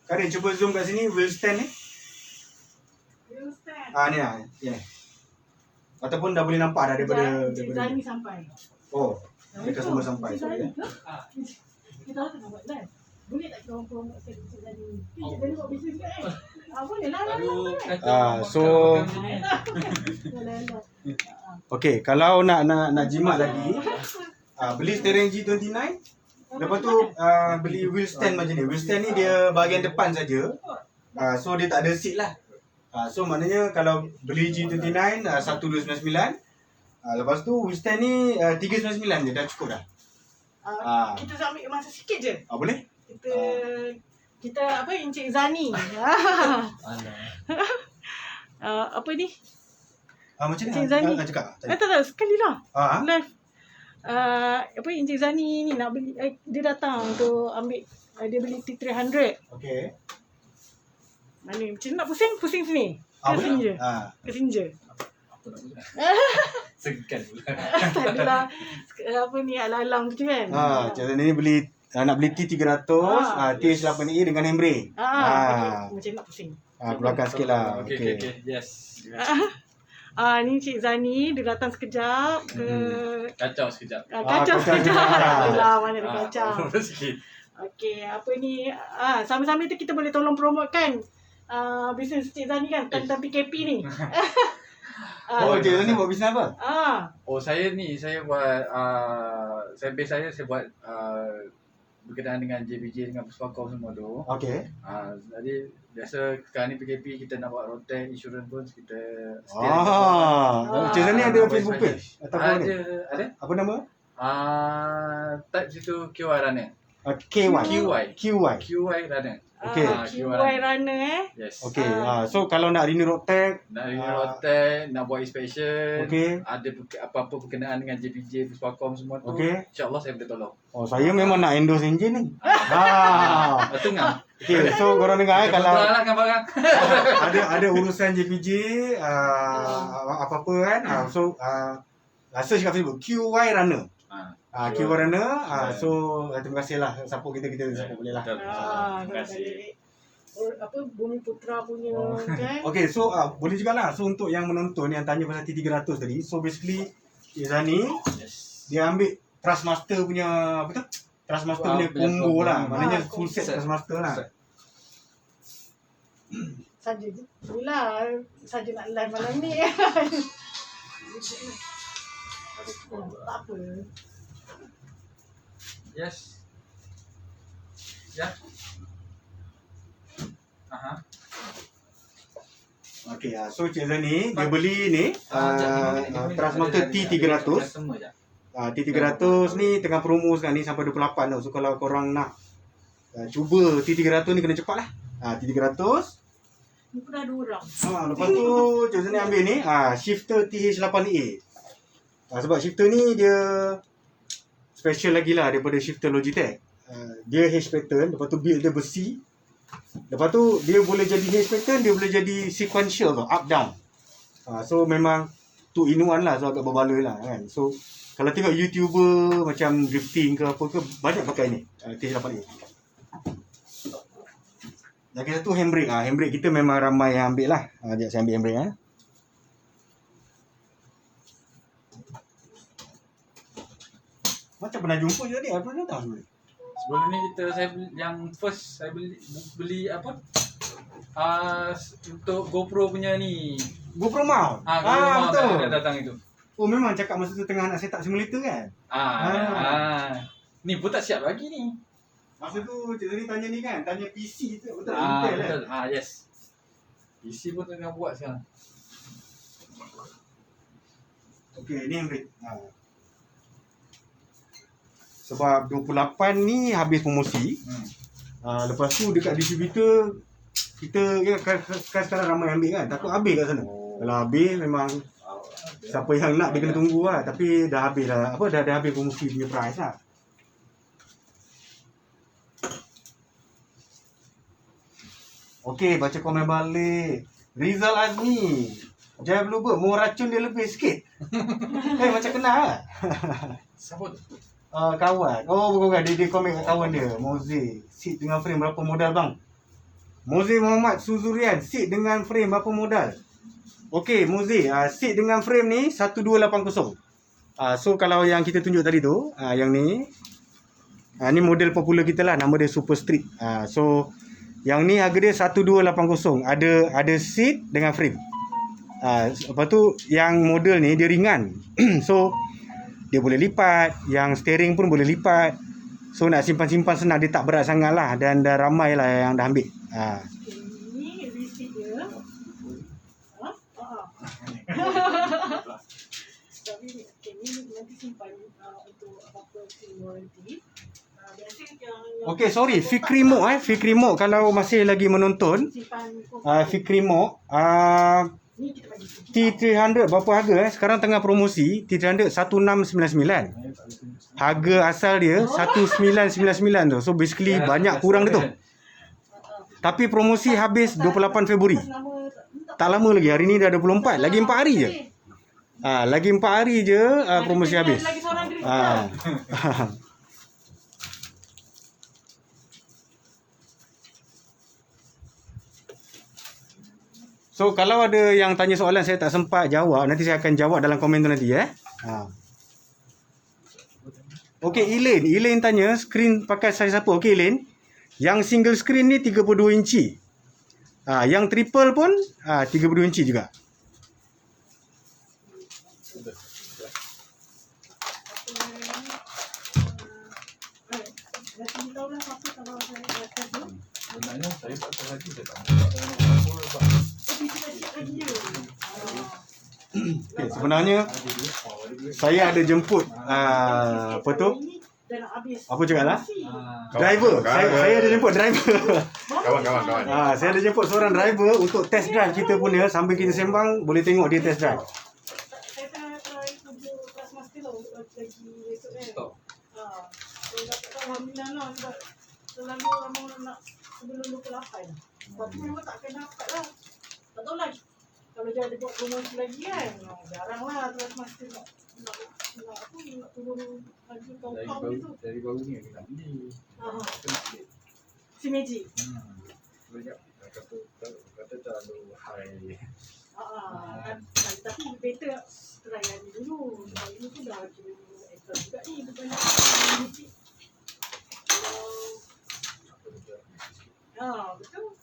Speaker 1: Karin cuba zoom kat sini, wheel stand ni.
Speaker 2: Wheel stand.
Speaker 1: Ni lah. Yeah. Ataupun dah boleh nampak dah daripada
Speaker 2: Zani sampai.
Speaker 1: Oh, ada customer sampai. Sorry.
Speaker 2: Kita tahu tengah buat live. Boleh tak kita orang promote Cik Zani? Cik Zani buat bisnes ke boleh lah.
Speaker 1: So okay, kalau nak jimat lagi, beli steering G29. Lepas tu beli wheel stand macam ni. Wheel stand ni dia bahagian depan saja. So dia tak ada seat lah. So maknanya kalau beli G29 1299, lepas tu wheel stand ni 399 je, dah cukup dah.
Speaker 2: Kita ambil masa sikit je.
Speaker 1: Boleh?
Speaker 2: Kita apa Encik Zani. Apa ni?
Speaker 1: Macam
Speaker 2: Encik Zani.
Speaker 1: cakap tadi.
Speaker 2: Tak, sekali lah.
Speaker 1: Ah,
Speaker 2: Live. Apa Encik Zani ni nak beli, dia datang untuk ambil, dia beli T300.
Speaker 1: okey.
Speaker 2: Mana macam nak pusing sini. Ke
Speaker 1: Boleh?
Speaker 2: sini je.
Speaker 1: Ah.
Speaker 2: Ke sini je.
Speaker 3: Apa nak buat? Segan pula.
Speaker 2: Tak adalah apa ni alang-alang tu kan.
Speaker 1: Encik Zani ni beli nak beli T300, T8E dengan handbrake.
Speaker 2: Macam nak pusing.
Speaker 1: Keluarkan sikit lah.
Speaker 3: Okey. Yes.
Speaker 2: Ni Cik Zani, dia datang sekejap ke
Speaker 3: Kacau sekejap.
Speaker 2: kacau
Speaker 1: kacau
Speaker 2: sekejap.
Speaker 1: sekejap.
Speaker 2: Itulah mana dia kacau.
Speaker 3: Sikit.
Speaker 2: Okey, apa ni? Sama-sama tu kita boleh tolong promotekan bisnes Cik Zani kan tentang PKP ni.
Speaker 1: Encik Zani buat bisnes apa?
Speaker 3: Oh, saya buat saya buat berkenaan dengan JPJ dengan Puspakom semua tu.
Speaker 1: Okey.
Speaker 3: Jadi biasa sekarang ni PKP kita nak buat road tax, insurance pun kita
Speaker 1: Encik Zani ada Facebook page? Ataupun ni?
Speaker 3: ada.
Speaker 1: Apa nama?
Speaker 3: Type situ QR Runner.
Speaker 1: QY.
Speaker 3: QY Runner.
Speaker 1: Okey.
Speaker 2: QY Runner
Speaker 3: Yes.
Speaker 1: Okey. So kalau nak renew road tax,
Speaker 3: Nak renew road tax, nak buat inspection,
Speaker 1: Okey.
Speaker 3: ada apa-apa berkenaan dengan JPJ, Puspakom semua tu,
Speaker 1: Okey.
Speaker 3: InsyaAllah saya boleh tolong.
Speaker 1: saya memang nak endorse enjin ni.
Speaker 3: Tengah.
Speaker 1: Okey, so korang dengar kalau
Speaker 3: Kalau lah kan barang.
Speaker 1: ada urusan JPJ apa-apa kan. Search kat Facebook QY Runner. QY Runner. So terima kasih lah support kita support boleh lah.
Speaker 3: Terima kasih.
Speaker 2: apa Bumi Putra punya kan.
Speaker 1: Okay, so boleh jugalah. So untuk yang menonton yang tanya pasal T300 tadi, so basically Zani dia ambil Trustmaster punya apa tu? Trustmaster punya combo lah. Maknanya full set Trustmaster lah.
Speaker 2: Saja je. Itulah saja nak live malam ni. Tak apa.
Speaker 3: Yes. Ya. Aha.
Speaker 1: Okay, so Cik Zani dia beli ni Trustmaster T300. T300 ni tengah promo sekarang ni sampai 28 tau. So kalau korang nak cuba T300 ni kena cepat lah. T300.
Speaker 2: Ni pun ada orang.
Speaker 1: Lepas tu Cik Zani ambil ni shifter TH8A. Sebab shifter ni dia special lagi lah daripada shifter Logitech. Dia H pattern, lepas tu build dia besi. Lepas tu dia boleh jadi H pattern, dia boleh jadi sequential tau, up down. So memang 2 in 1 lah, so agak berbaloi lah kan. So kalau tengok YouTuber macam drifting ke apa ke, banyak pakai ni TH8A. Lagi satu handbrake. Handbrake kita memang ramai yang ambil lah. Sekejap saya ambil handbrake . Macam pernah jumpa je tadi, apa pernah tahu sebenarnya?
Speaker 3: Sebelum ni saya beli apa? Untuk GoPro punya ni.
Speaker 1: GoPro mount.
Speaker 3: GoPro
Speaker 1: betul.
Speaker 3: datang itu.
Speaker 1: Oh memang cakap masa tu tengah nak set up simulator kan?
Speaker 3: Ni pun tak siap lagi ni.
Speaker 1: Masa tu Cik Zani tanya ni kan, tanya PC tu betul.
Speaker 3: Betul. Yes. PC pun tengah buat sekarang.
Speaker 1: Okey, ni handbrake. Sebab 28 ni habis promosi. Lepas tu dekat distributor kita kan sekarang ramai ambil kan. Takut habis kat sana. Kalau habis memang siapa yang nak dia kena tunggu lah. Tapi dah habis lah. Dah habis promosi punya price lah. Okey, baca komen balik. Rizal Azmi. Jangan lupa, mau racun dia lebih sikit. Macam kenal lah.
Speaker 3: Siapa tu?
Speaker 1: Kawan. Bukan. Dia komen kat kawan dia. Moze. Seat dengan frame berapa modal bang? Moze Muhammad Suzurian. Seat dengan frame berapa modal? Okey, Moze. Seat dengan frame ni 1280. So kalau yang kita tunjuk tadi tu, yang ni. Ni model popular kita lah. Nama dia Super Street. So yang ni harga dia 1280. Ada seat dengan frame. Lepas tu yang model ni dia ringan. So dia boleh lipat, yang steering pun boleh lipat. So nak simpan-simpan senang, dia tak berat sangat lah. Dan dah ramai lah yang dah ambil.
Speaker 2: Ini receipt dia. Tapi ni nanti simpan untuk apa-apa warranty.
Speaker 1: Okay, sorry. Fikri Mok kalau masih lagi menonton.
Speaker 2: Simpan
Speaker 1: Fikri Mok
Speaker 2: Ni kita bagi kita.
Speaker 1: T300 berapa harga Sekarang tengah promosi T300 1699. Harga asal dia 1999 tu. So basically banyak kurang dia tu. Tapi promosi habis 28 Februari. Tak lama lagi. Hari ni dah 24. Lagi 4 hari je. Lagi 4 hari je promosi habis.
Speaker 2: Lagi seorang drifter.
Speaker 1: So kalau ada yang tanya soalan saya tak sempat jawab, nanti saya akan jawab dalam komen tu nanti Okey, Elaine tanya skrin pakai saiz apa? Okey Elaine, yang single screen ni 32 inci. Yang triple pun 32 inci juga.
Speaker 3: Sebenarnya saya tak lagi saya tak nampak.
Speaker 1: Okay, sebenarnya saya ada jemput apa tu? Apa cakap lah? Driver. Saya ada jemput driver.
Speaker 3: Kawan-kawan.
Speaker 1: Saya ada jemput seorang driver untuk test drive kita punya. Sambil kita sembang boleh tengok dia test drive.
Speaker 2: Saya tengah try tujuh Trustmaster lah lagi esok kan.
Speaker 3: Stop.
Speaker 2: Saya dapat alhamdulillah lah sebab selalu orang nak sebelum 28. Tapi memang takkan dapat lah. Tak tahu lah kalau dia ada buat promosi lagi kan. Jarang lah Trustmaster nak turun harga kau gitu.
Speaker 3: Dari baru ni kita nak beli.
Speaker 2: Si Magic.
Speaker 3: Banyak kata terlalu high.
Speaker 2: Tapi better try lagi dulu. Sebab ini tu dah kira ekor juga ni. Bukan nak Magic. Betul.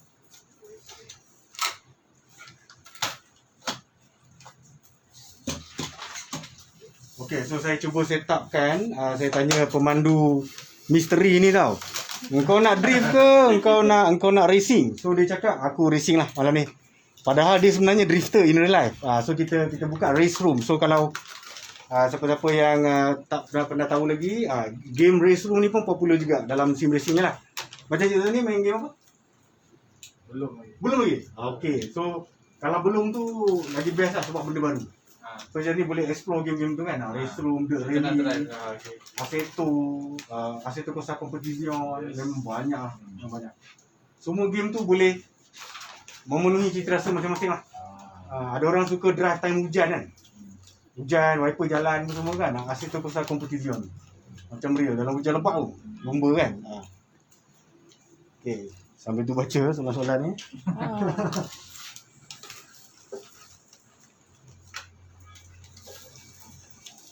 Speaker 1: Okey, so saya cuba set upkan. Saya tanya pemandu misteri ni tau. Engkau nak drift ke? Engkau nak racing? So dia cakap aku racing lah malam ni. Padahal dia sebenarnya drifter in real life. So kita buka race room. So kalau siapa-siapa yang tak pernah tahu lagi, game race room ni pun popular juga dalam sim racing ni lah. Macam kita ni main game apa?
Speaker 3: Belum lagi.
Speaker 1: Belum lagi? Okey, so kalau belum tu lagi best lah sebab benda baru. So jadi boleh explore game-game tu kan. Race room, The
Speaker 3: Kita nak
Speaker 1: Rally,
Speaker 3: drive.
Speaker 1: Assetto Corsa Competition, memang banyak. Banyak. Semua game tu boleh memenuhi cita rasa masing-masing lah. Ada orang suka drive time hujan kan. Hujan, wiper jalan semua kan. Assetto Corsa Competition. Macam real dalam hujan lebat tu. Lomba kan. Okay, sambil tu baca soalan-soalan ni.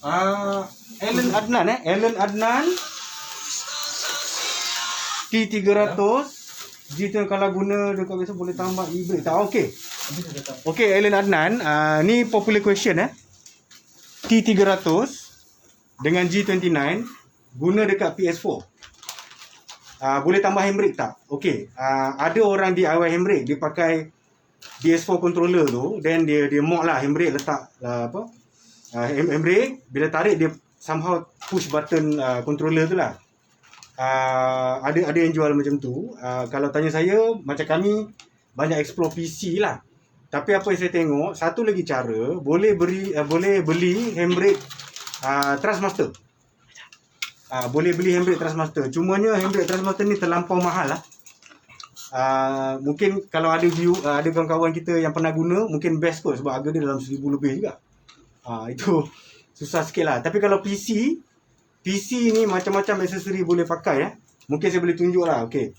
Speaker 1: Alan Adnan T300 G tu kalau guna dekat biasa boleh tambah e-brake tak? Okey Alan Adnan, ni popular question T300 dengan G29 guna dekat PS4. Boleh tambah handbrake tak? Okey, ada orang DIY handbrake, dia pakai DS4 controller tu, then dia mod lah handbrake, letak handbrake, bila tarik dia somehow push button controller tu lah. Ada yang jual macam tu. Kalau tanya saya, macam kami banyak explore PC lah. Tapi apa yang saya tengok, satu lagi cara, boleh beli handbrake Trustmaster. Boleh beli handbrake Trustmaster. Cumanya handbrake Trustmaster ni terlampau mahal lah. Mungkin kalau ada ada kawan-kawan kita yang pernah guna, mungkin best kot sebab harga dia dalam 1000 lebih juga. Itu susah sikit lah. Tapi kalau PC ni macam-macam aksesori boleh pakai Mungkin saya boleh tunjuk lah. Okay,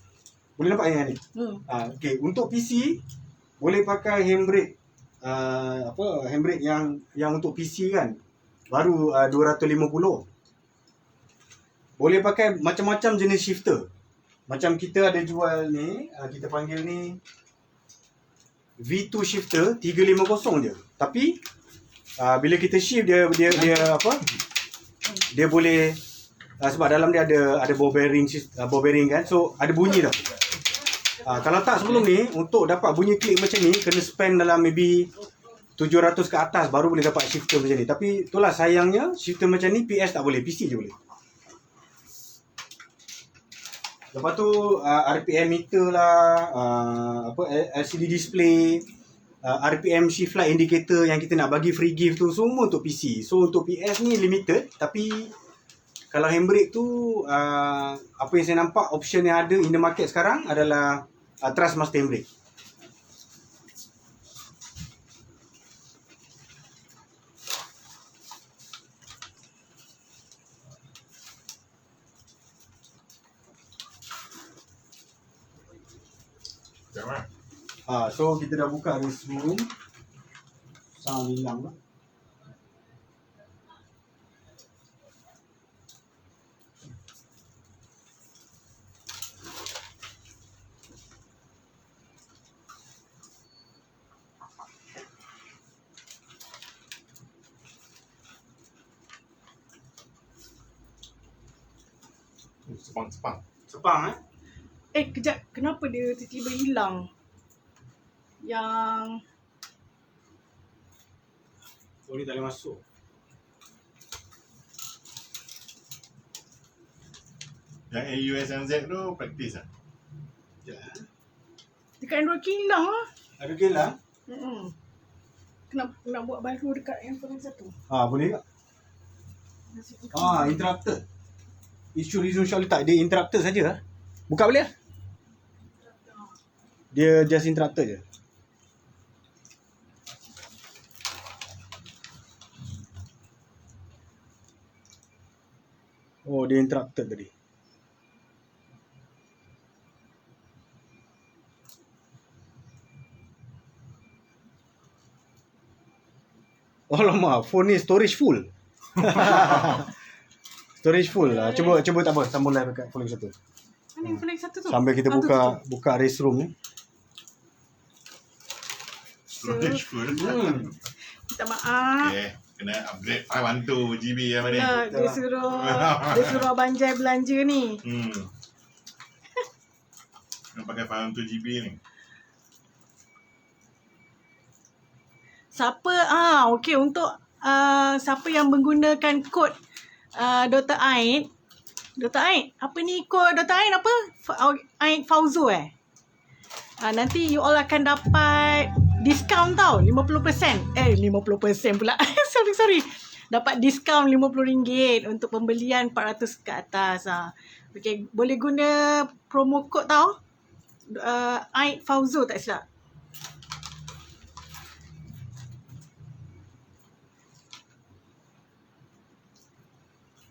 Speaker 1: boleh nampak yang ni? Okay, untuk PC boleh pakai handbrake handbrake yang untuk PC kan baru 250. Boleh pakai macam-macam jenis shifter. Macam kita ada jual ni, kita panggil ni V2 shifter 350 je. Tapi bila kita shift dia dia boleh sebab dalam dia ada ball bearing kan, so ada bunyi tau. Kalau tak sebelum ni, untuk dapat bunyi klik macam ni kena spend dalam maybe 700 ke atas baru boleh dapat shifter macam ni. Tapi itulah sayangnya, shifter macam ni PS tak boleh, PC je boleh. Lepas tu RPM meter lah, LCD display, RPM shift light indicator yang kita nak bagi free gift tu semua untuk PC. So untuk PS ni limited, tapi kalau handbrake tu apa yang saya nampak option yang ada in the market sekarang adalah Thrustmaster handbrake. So kita dah buka race room. Sound hilang lah. Sepang
Speaker 2: Kejap. Kenapa dia tiba-tiba hilang? Yang...
Speaker 1: Oh ni tak boleh masuk.
Speaker 4: Yang AUSMZ tu praktis lah.
Speaker 2: dekat Android hilang lah.
Speaker 1: Ada gelang?
Speaker 2: Nak buat baru dekat handphone yang satu.
Speaker 1: Boleh tak? Interrupted. Issue resolution letak dia interrupted saja lah. Buka boleh lah. Dia just interrupted je. Oh, dia interrupted tadi. Oh lama, phone ni storage full. Storage full lah. Cuba tak apa, sambung live dekat phone satu.
Speaker 2: Mana handphone yang satu tu?
Speaker 1: Sambil kita buka race room ni.
Speaker 4: Storage full.
Speaker 2: Minta maaf.
Speaker 4: Okay, kena upgrade 512 GB apa ni.
Speaker 2: Dia suruh Abang Jai belanja ni.
Speaker 4: Kena pakai 512 GB ni.
Speaker 2: Siapa okey untuk siapa yang menggunakan kod Dr. Aid. Dr. Aid, apa ni kod Dr. Aid apa? Aid Fauzo nanti you all akan dapat diskaun tau 50%. 50% pula. sorry. Dapat diskaun RM50 untuk pembelian 400 ke atas. Okey, boleh guna promo kod tau. Aid Fauzo tak silap.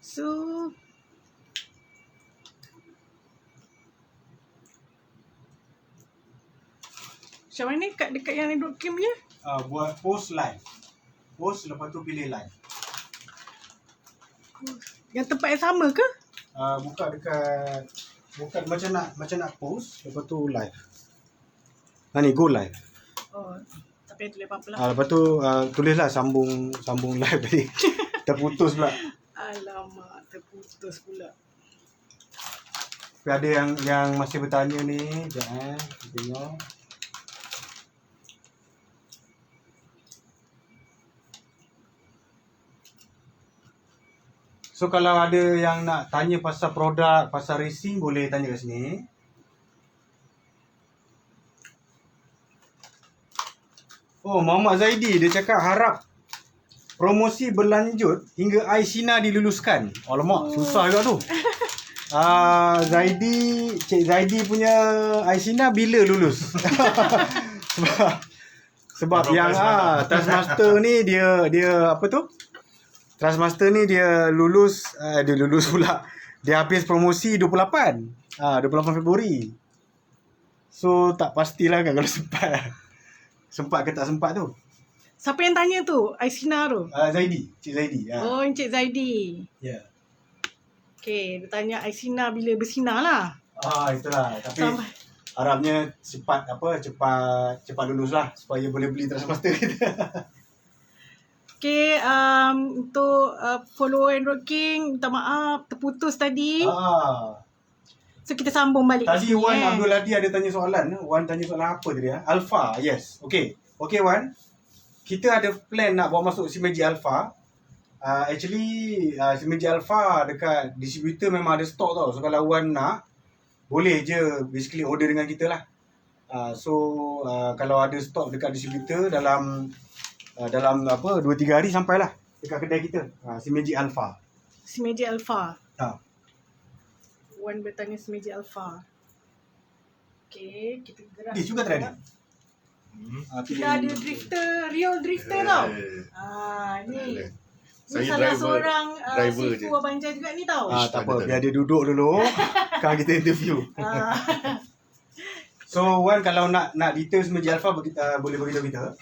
Speaker 2: So macam mana dekat yang Android Game je?
Speaker 1: Buat post live. Post lepas tu pilih live.
Speaker 2: Yang tempat yang sama ke?
Speaker 1: Buka macam nak post lepas tu live. Ni go live.
Speaker 2: Oh, tapi yang tulis apa-apa lah.
Speaker 1: Lepas tu tulislah sambung live tadi. Terputus pula.
Speaker 2: Alamak, terputus pula.
Speaker 1: Tapi ada yang masih bertanya ni, sekejap kita tengok. So kalau ada yang nak tanya pasal produk, pasal racing, boleh tanya kat sini. Oh, Muhammad Zaidi dia cakap harap promosi berlanjut hingga Aisina diluluskan. Alamak, susah juga tu. Cik Zaidi punya Aisina bila lulus? sebab yang Thrustmaster ni dia apa tu? Thrustmaster ni dia lulus pula. Dia habis promosi 28 Februari. So tak pastilah kan kalau sempat. Sempat ke tak sempat tu.
Speaker 2: Siapa yang tanya tu? Aisina tu?
Speaker 1: Zaidi, Cik Zaidi.
Speaker 2: Oh, Encik Zaidi.
Speaker 1: Ya. Yeah.
Speaker 2: Okay, dia tanya Aisina bila bersinar lah.
Speaker 1: Itulah. Tapi harapnya cepat lulus lah supaya boleh beli Thrustmaster kita.
Speaker 2: Okay, untuk follow Android King, minta maaf terputus tadi. So kita sambung balik.
Speaker 1: Tadi Wan Abdul Hadi ada tanya soalan. Wan tanya soalan apa tadi? Alpha, yes. Okay Wan. Kita ada plan nak bawa masuk Simergy Alpha. Actually Simergy Alpha dekat distributor memang ada stok tau. So kalau Wan nak, boleh je basically order dengan kita lah. Kalau ada stok dekat distributor dalam 2-3 hari sampailah dekat kedai kita. Si Magic Alpha.
Speaker 2: Si Magic Alpha.
Speaker 1: Ha.
Speaker 2: Wan bertanya si Magic Alpha. Okay, kita gerak.
Speaker 1: Juga tak ada.
Speaker 2: Kita ada drifter, real drifter tau. Ni. Ni
Speaker 4: Saya
Speaker 2: salah
Speaker 4: driver,
Speaker 2: seorang
Speaker 4: driver
Speaker 2: sifu
Speaker 4: je.
Speaker 2: Abang Jai juga ni tau.
Speaker 1: Tak apa, biar dia duduk dulu. Kan kita interview. So Wan, kalau nak details Magic Alpha boleh beritahu kita.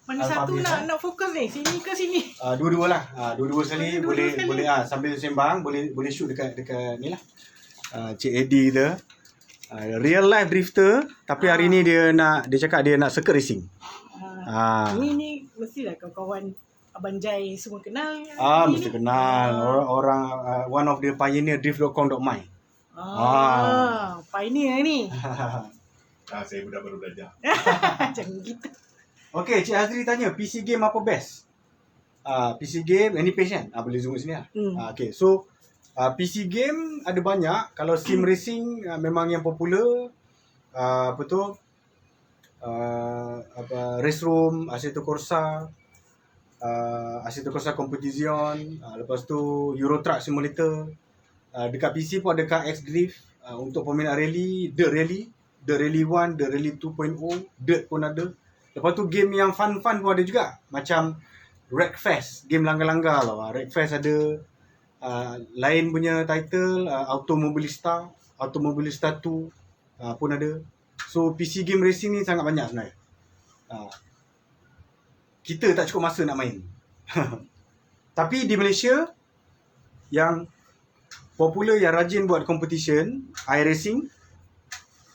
Speaker 2: Mana
Speaker 1: Alpha
Speaker 2: satu
Speaker 1: biasa.
Speaker 2: nak fokus ni? Sini ke sini?
Speaker 1: Dua-dua lah. Dua-dua sekali
Speaker 2: Dua-dua sekali.
Speaker 1: boleh sambil sembang boleh shoot dekat ni lah. Cik Eddie kita. Real life drifter, tapi hari ni dia cakap dia nak circuit racing.
Speaker 2: Ni mestilah kawan-kawan Abang Jai semua kenal.
Speaker 1: Mesti kenal. Orang one of the pioneer drift.com.my.
Speaker 2: Pioneer ni.
Speaker 4: Saya budak baru belajar.
Speaker 2: Macam gitu.
Speaker 1: Okay, Cik Azri tanya, PC game apa best? PC game, any page kan? Boleh zoom kat sini lah. Okay, so PC game ada banyak. Kalau sim racing memang yang popular. Race Room, Assetto Corsa, Assetto Corsa Competition, lepas tu Euro Truck Simulator. Dekat PC pun ada Car X Drift untuk peminat rally, Dirt Rally 1, Dirt Rally 2.0, Dirt pun ada. Lepas tu game yang fun-fun pun ada juga. Macam Wreckfest, game langgar-langgar lah. Wreckfest ada lain punya title, Automobilista 2 pun ada. So PC game racing ni sangat banyak sebenarnya. Kita tak cukup masa nak main. Tapi di Malaysia yang popular, yang rajin buat competition, iRacing,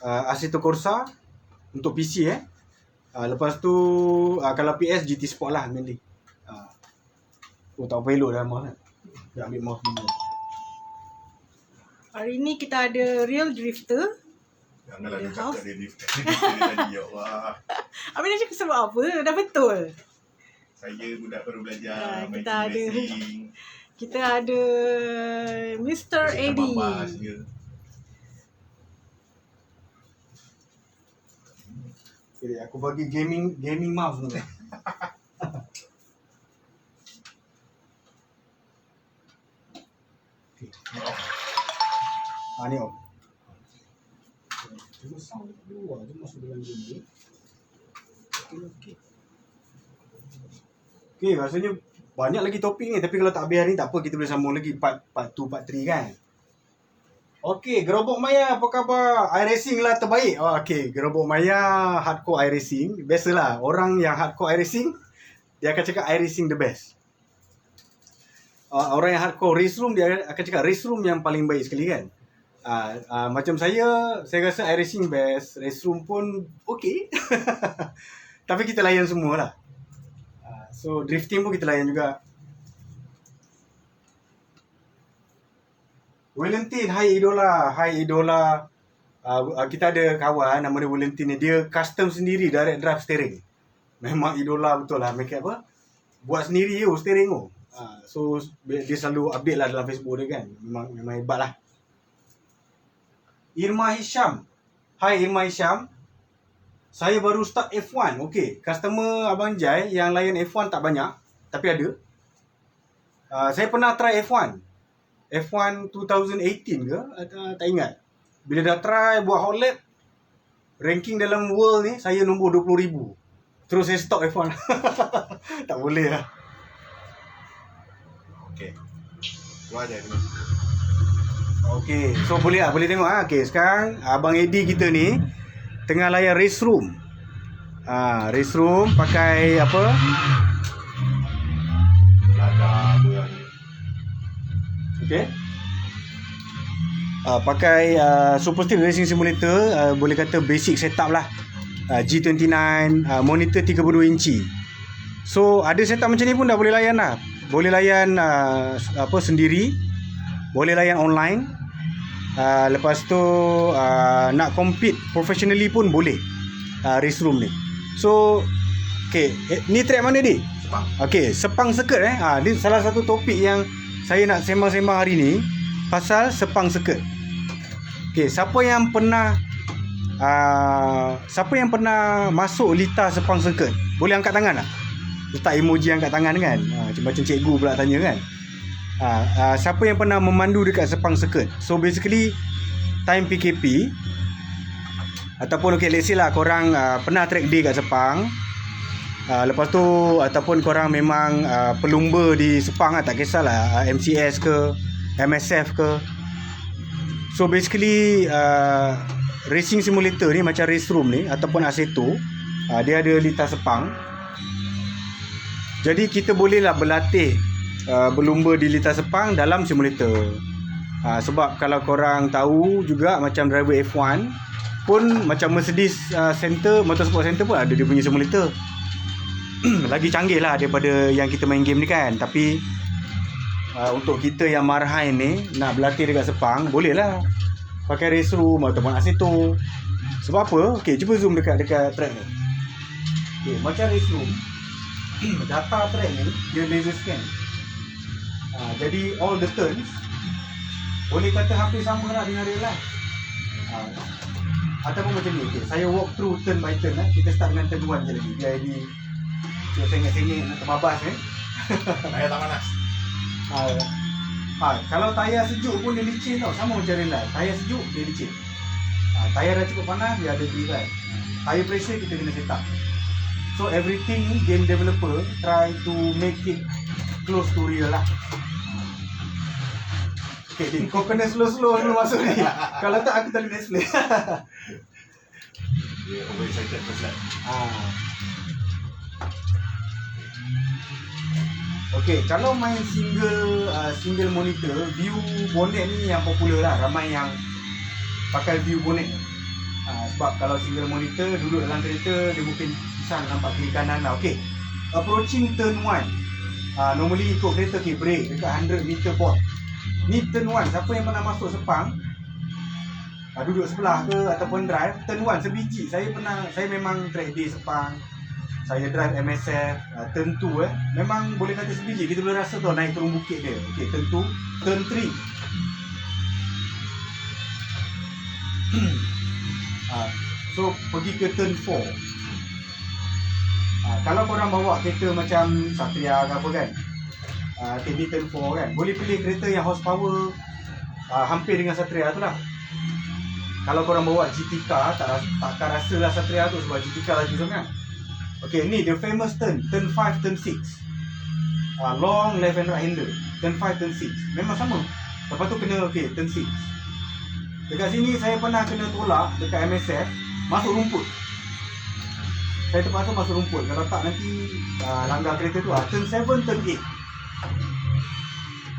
Speaker 1: Assetto Corsa untuk PC lepas tu kalau PS GT Sport lah mainly. Tak apa elok dah mouse kan. Dia ambil mouse dulu.
Speaker 2: Hari ni kita ada real drifter.
Speaker 4: Janganlah
Speaker 2: Dia
Speaker 4: dia cakap
Speaker 2: house.
Speaker 4: dia drifter tadi. Ya Allah.
Speaker 2: Abang dah cakap sebab apa? Dah betul.
Speaker 4: Saya budak baru belajar main
Speaker 2: Kita
Speaker 4: sim
Speaker 2: ada
Speaker 4: racing.
Speaker 2: Kita ada Mr. Eddie.
Speaker 4: Babas je.
Speaker 1: Okay, aku bagi gaming mouse ni. Okay. Ni on. Cuma sound luar je masuk dalam game ni. Okay, rasanya banyak lagi topik ni. Tapi kalau tak habis hari ni tak apa, kita boleh sambung lagi part 2, part 3 kan. Okay, Gerobok Maya apa khabar? iRacing lah terbaik. Okay, Gerobok Maya hardcore iRacing. Biasalah, orang yang hardcore iRacing, dia akan cakap iRacing the best. Orang yang hardcore Race Room, dia akan cakap Race Room yang paling baik sekali kan. Macam saya rasa iRacing best. Race Room pun okay. Tapi kita layan semua lah. So drifting pun kita layan juga. Valentin, hai idola. Kita ada kawan nama dia Valentin ni. Dia custom sendiri direct drive steering. Memang idola betul lah. Make apa? Buat sendiri steering tu. So dia selalu update lah dalam Facebook dia kan. Memang hebat lah. Irma Hisham. Hai Irma Hisham. Saya baru start F1. Okay. Customer Abang Jai yang layan F1 tak banyak. Tapi ada. Saya pernah try F1. F1 2018 ke? Tak ingat. Bila dah try buat hot lap, ranking dalam world ni, saya nombor 20,000. Terus saya stop F1. Tak boleh lah.
Speaker 4: Okay. Buat je dulu.
Speaker 1: Okay, so boleh tengok Okay, sekarang Abang Eddie kita ni tengah layan Race Room. Race Room pakai apa?
Speaker 4: Lada apa ni.
Speaker 1: Okay. Pakai Super Street Racing Simulator, boleh kata basic setup lah. G29, monitor 32 inci. So ada setup macam ni pun dah boleh layan lah. Boleh layan sendiri, boleh layan online. Lepas tu nak compete professionally pun boleh. Race Room ni. So okay, ni track mana ni?
Speaker 4: Sepang.
Speaker 1: Okay, Sepang Circuit ni salah satu topik yang saya nak sembang-sembang hari ni pasal Sepang Circuit. Okay, siapa yang pernah siapa yang pernah masuk Lita Sepang Circuit? Boleh angkat tangan tak? Letak emoji angkat tangan kan. Macam cikgu pula tanya kan. Siapa yang pernah memandu dekat Sepang Circuit? So basically time PKP ataupun okay, let's say lah korang pernah track day kat Sepang. Lepas tu ataupun korang memang pelumba di Sepang lah, tak kisahlah MCS ke MSF ke. So basically racing simulator ni macam race room ni ataupun Assetto, dia ada Lita Sepang. Jadi kita bolehlah berlatih berlumba di Lita Sepang dalam simulator. Sebab kalau korang tahu juga macam driver F1 pun macam Mercedes Center, Motorsport Center pun ada dia punya simulator. Lagi canggih lah daripada yang kita main game ni kan. Tapi untuk kita yang marhain ni nak berlatih dekat Sepang, boleh lah pakai race room ataupun Assetto. Sebab apa? Okay, cuba zoom dekat track ni. Okay, macam race room, data track ni dia laser scan. Jadi all the turns boleh kata hampir sama lah dengan real life. Ataupun macam ni, okay, saya walk through turn by turn lah. Kita start dengan turn 1 je lagi. Biar ini sengit-sengit nak terbabas kan.
Speaker 4: Saya tak panas.
Speaker 1: Kalau tayar sejuk pun dia licin tau. Sama macam real life. Tayar sejuk dia licin. Tayar dah cukup panas dia ada grip kan. Tayar pressure kita kena set up. So everything game developer try to make it close to real lah. Okay, Din, kau kena slow-slow dulu masuk ni. Kalau tak aku tak boleh display.
Speaker 4: Dia overexcited first lap.
Speaker 1: Okay, kalau main single monitor, view bonnet ni yang popular lah. Ramai yang pakai view bonnet. Sebab kalau single monitor, duduk dalam kereta, dia mungkin susah nampak kiri kanan lah. Okay, approaching turn 1. Normally ikut kereta, okay, brake dekat 100 meter board. Ni turn 1, siapa yang pernah masuk Sepang, duduk sebelah ke ataupun drive, turn 1 sebiji. Saya memang track day Sepang, saya drive MSF, turn 2 memang boleh kata sebiji. Kita boleh rasa tu naik turun bukit dia. Okay, turn 2, turn 3. So pergi ke turn 4. Kalau korang bawa kereta macam Satria ke apa kan, ni turn 4 kan, boleh pilih kereta yang horsepower hampir dengan Satria tu lah. Kalau korang bawa GT car, takkan rasa lah Satria tu sebab GT car lagi sangat. Okay, ni the famous turn 5, turn 6. Long left and right hander, turn 5, turn 6 memang sama. Lepas tu kena okay, turn 6. Dekat sini saya pernah kena tolak dekat MSF, masuk rumput. Saya terpaksa masuk rumput. Kalau tak nanti langgar kereta tu turn 7, turn 8.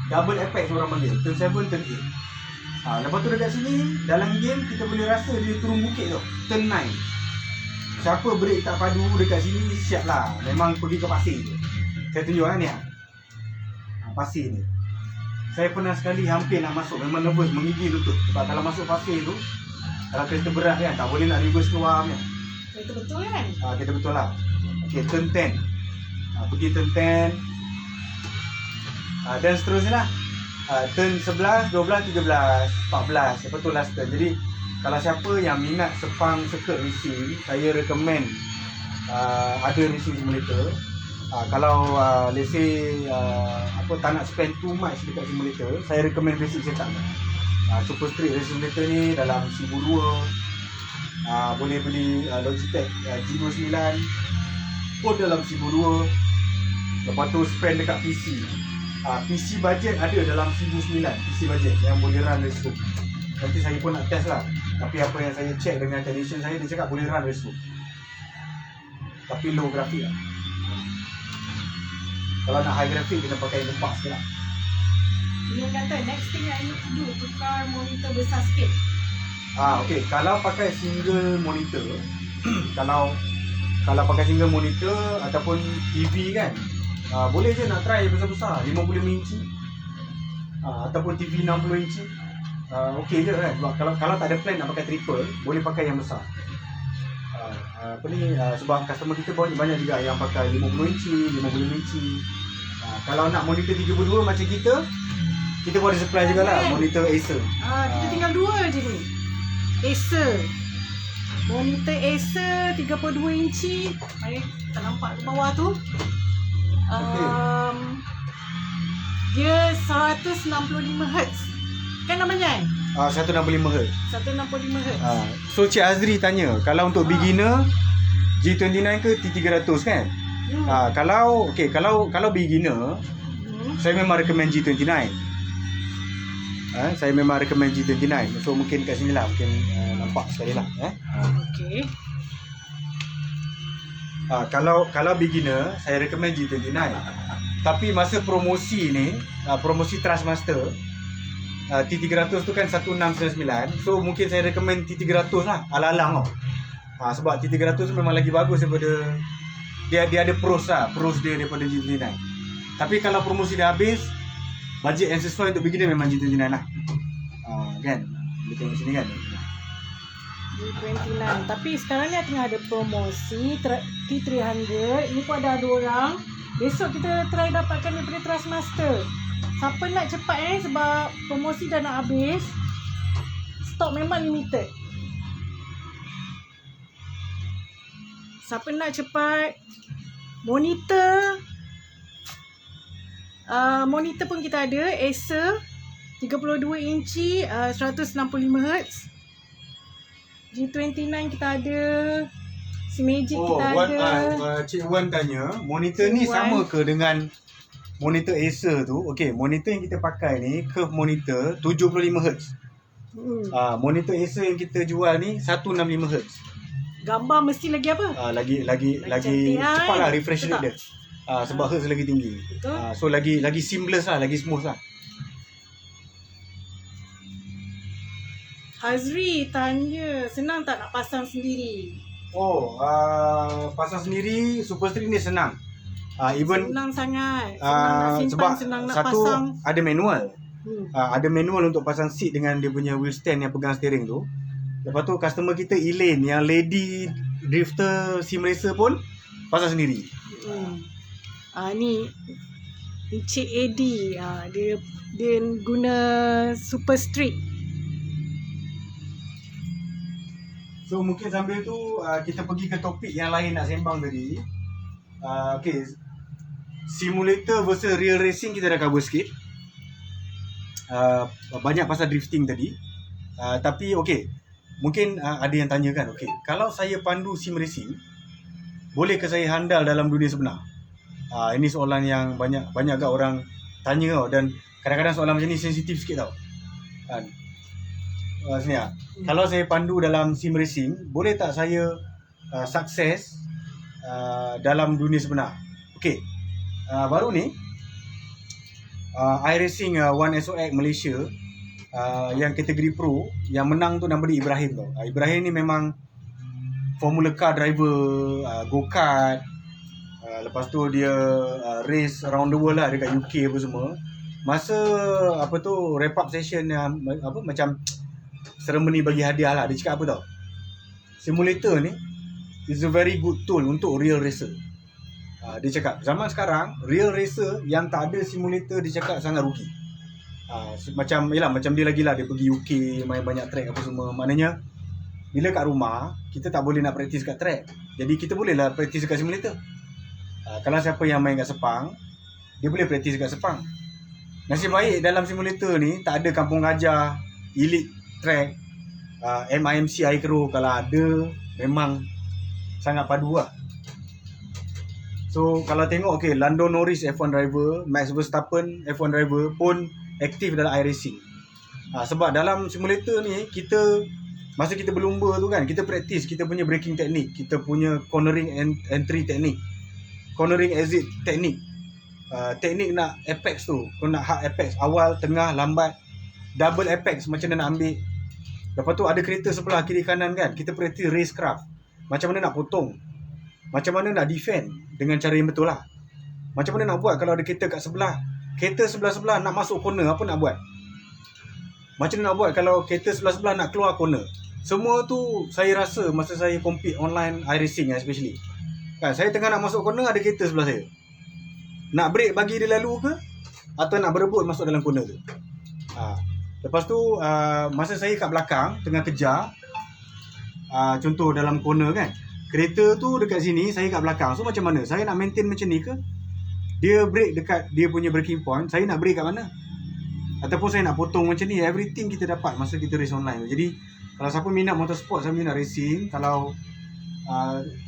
Speaker 1: Double apex orang panggil, turn 7, turn 8. Lepas tu dekat sini, dalam game kita boleh rasa dia turun bukit tu, turn 9. Siapa brake tak padu dekat sini, siap lah. Memang pergi ke pasir tu. Saya tunjuk kan ni pasir ni. Saya pernah sekali hampir nak masuk, memang nervous, menggigil lutut. Sebab kalau masuk pasir tu, kalau kereta berat kan, tak boleh nak reverse keluar kan.
Speaker 2: Kereta betul kan?
Speaker 1: Kereta betul lah. Okay, turn 10. Pergi turn 10. Dan seterusnya lah. Turn 11, 12, 13, 14. Lepas tu last turn. Jadi kalau siapa yang minat Sepang Circuit Racing, saya recommend ada racing simulator. Kalau let's say tak nak spend too much dekat simulator, saya recommend basic setup. Super Street Racing Simulator ni dalam 1,200. Boleh beli Logitech G29 pun dalam 1,200. Lepas tu spend dekat PC. PC budget ada dalam 1,900 PC budget yang boleh run race book. Nanti saya pun nak test lah. Tapi apa yang saya check dengan technician saya, dia cakap boleh run race book, tapi low grafik lah. Kalau nak high graphic kena pakai gempak sikit lah.
Speaker 2: Dia kata next thing I need to do, tukar monitor besar sikit.
Speaker 1: Okay, kalau pakai single monitor kalau pakai single monitor ataupun TV kan, boleh je nak try besar-besar 50 inci ataupun TV 60 inci. Okey je kan. Kalau tak ada plan nak pakai triple, boleh pakai yang besar. Sebab customer kita banyak juga yang pakai 50 inci, 50 inci. Kalau nak monitor 32 macam kita boleh supply jugalah monitor Acer.
Speaker 2: Kita tinggal dua je ni. Acer. Monitor Acer 32 inci. Mari kita nampak ke bawah tu. Dia 165Hz. Kan namanya kan?
Speaker 1: 165Hz.
Speaker 2: 165Hz.
Speaker 1: So Cik Azri tanya, kalau untuk beginner G29 ke T300 kan? Kalau beginner, saya memang recommend G29. Saya memang recommend G29. So mungkin kat sini lah, mungkin nampak sekali lah.
Speaker 2: Okey.
Speaker 1: Kalau beginner, saya recommend G29. Tapi masa promosi ni, promosi Trustmaster, T300 tu kan 1699. So mungkin saya recommend T300 lah, ala-alang tau. Sebab T300 tu memang lagi bagus daripada dia ada pros dia daripada G29. Tapi kalau promosi dah habis, budget yang sesuai untuk beginner memang G29 lah. Kan? Boleh tengok sini kan?
Speaker 2: G29. Tapi sekarang ni tengah ada promosi T300. Ni pun ada orang. Besok kita try dapatkan daripada Trustmaster. Siapa nak cepat sebab promosi dah nak habis. Stok memang limited. Siapa nak cepat. Monitor pun kita ada. Acer 32 inci 165Hz. G29 kita ada. Si Magic kita ada.
Speaker 1: Cik Wan tanya, monitor ni sama ke dengan monitor Acer tu? Okey, monitor yang kita pakai ni curve monitor 75Hz. Monitor Acer yang kita jual ni 165Hz.
Speaker 2: Gambar mesti lagi apa?
Speaker 1: Lagi
Speaker 2: cantik,
Speaker 1: cepatlah refresh rate dia. Sebab hertz lagi tinggi.
Speaker 2: Betul.
Speaker 1: So lagi seamless lah, lagi smooth lah.
Speaker 2: Hazri tanya, senang tak nak pasang sendiri?
Speaker 1: Pasang sendiri Superstreet ni senang.
Speaker 2: Senang sangat. Senang nak simpan,
Speaker 1: sebab
Speaker 2: senang nak
Speaker 1: satu
Speaker 2: pasang.
Speaker 1: ada manual. Ada manual untuk pasang seat dengan dia punya wheel stand yang pegang steering tu. Lepas tu customer kita Elaine yang lady drifter sim racer pun pasang sendiri.
Speaker 2: Ni Encik Eddie, dia guna Superstreet.
Speaker 1: So mungkin sambil tu kita pergi ke topik yang lain nak sembang tadi. Okay, simulator versus real racing kita dah cover sikit. Banyak pasal drifting tadi. Tapi okay, mungkin ada yang tanya kan, okay, kalau saya pandu sim racing, boleh ke saya handal dalam dunia sebenar? Ini soalan yang banyak agak orang tanya tau, dan kadang-kadang soalan macam ni sensitif sikit tau. Sini lah. Kalau saya pandu dalam sim racing, boleh tak saya sukses dalam dunia sebenar? Okay, baru ni iRacing One SOX Malaysia yang kategori pro, yang menang tu nama dia Ibrahim tau. Ibrahim ni memang Formula Car driver, go-kart. Lepas tu dia race around the world lah, dekat UK apa semua. Masa wrap up session macam ceremony bagi hadiah lah, dia cakap apa tau, simulator ni is a very good tool untuk real racer. Dia cakap zaman sekarang real racer yang tak ada simulator, dia cakap sangat rugi. Macam dia lagi lah, dia pergi UK main banyak track apa semua. Maknanya bila kat rumah kita tak boleh nak praktis kat track, jadi kita boleh lah praktis kat simulator. Kalau siapa yang main kat Sepang, dia boleh praktis kat Sepang. Nasib baik dalam simulator ni tak ada Kampung Gajah, Elite Track, MIMC Aikro. Kalau ada, memang sangat padu lah. So kalau tengok, okay, Lando Norris F1 driver, Max Verstappen F1 driver pun aktif dalam iRacing. Sebab dalam simulator ni, masa kita berlumba tu kan, kita praktis kita punya braking teknik, kita punya cornering entry teknik, cornering exit teknik, teknik nak apex tu, kau nak hard apex, awal, tengah, lambat, double apex macam mana nak ambil. Lepas tu ada kereta sebelah kiri kanan kan, kita praktis racecraft, macam mana nak potong, macam mana nak defend dengan cara yang betul lah. Macam mana nak buat kalau ada kereta kat sebelah, kereta sebelah-sebelah nak masuk corner, apa nak buat? Macam mana nak buat kalau kereta sebelah-sebelah nak keluar corner? Semua tu saya rasa masa saya compete online iRacing especially kan, saya tengah nak masuk corner, ada kereta sebelah saya, nak break bagi dia lalu ke, atau nak berebut masuk dalam corner tu. Lepas tu masa saya kat belakang tengah kejar, contoh dalam corner kan, kereta tu dekat sini, saya kat belakang. So macam mana? Saya nak maintain macam ni ke? Dia brake dekat dia punya braking point, saya nak brake kat mana? Ataupun saya nak potong macam ni. Everything kita dapat masa kita race online. Jadi kalau siapa minat motorsport, siapa minat racing, kalau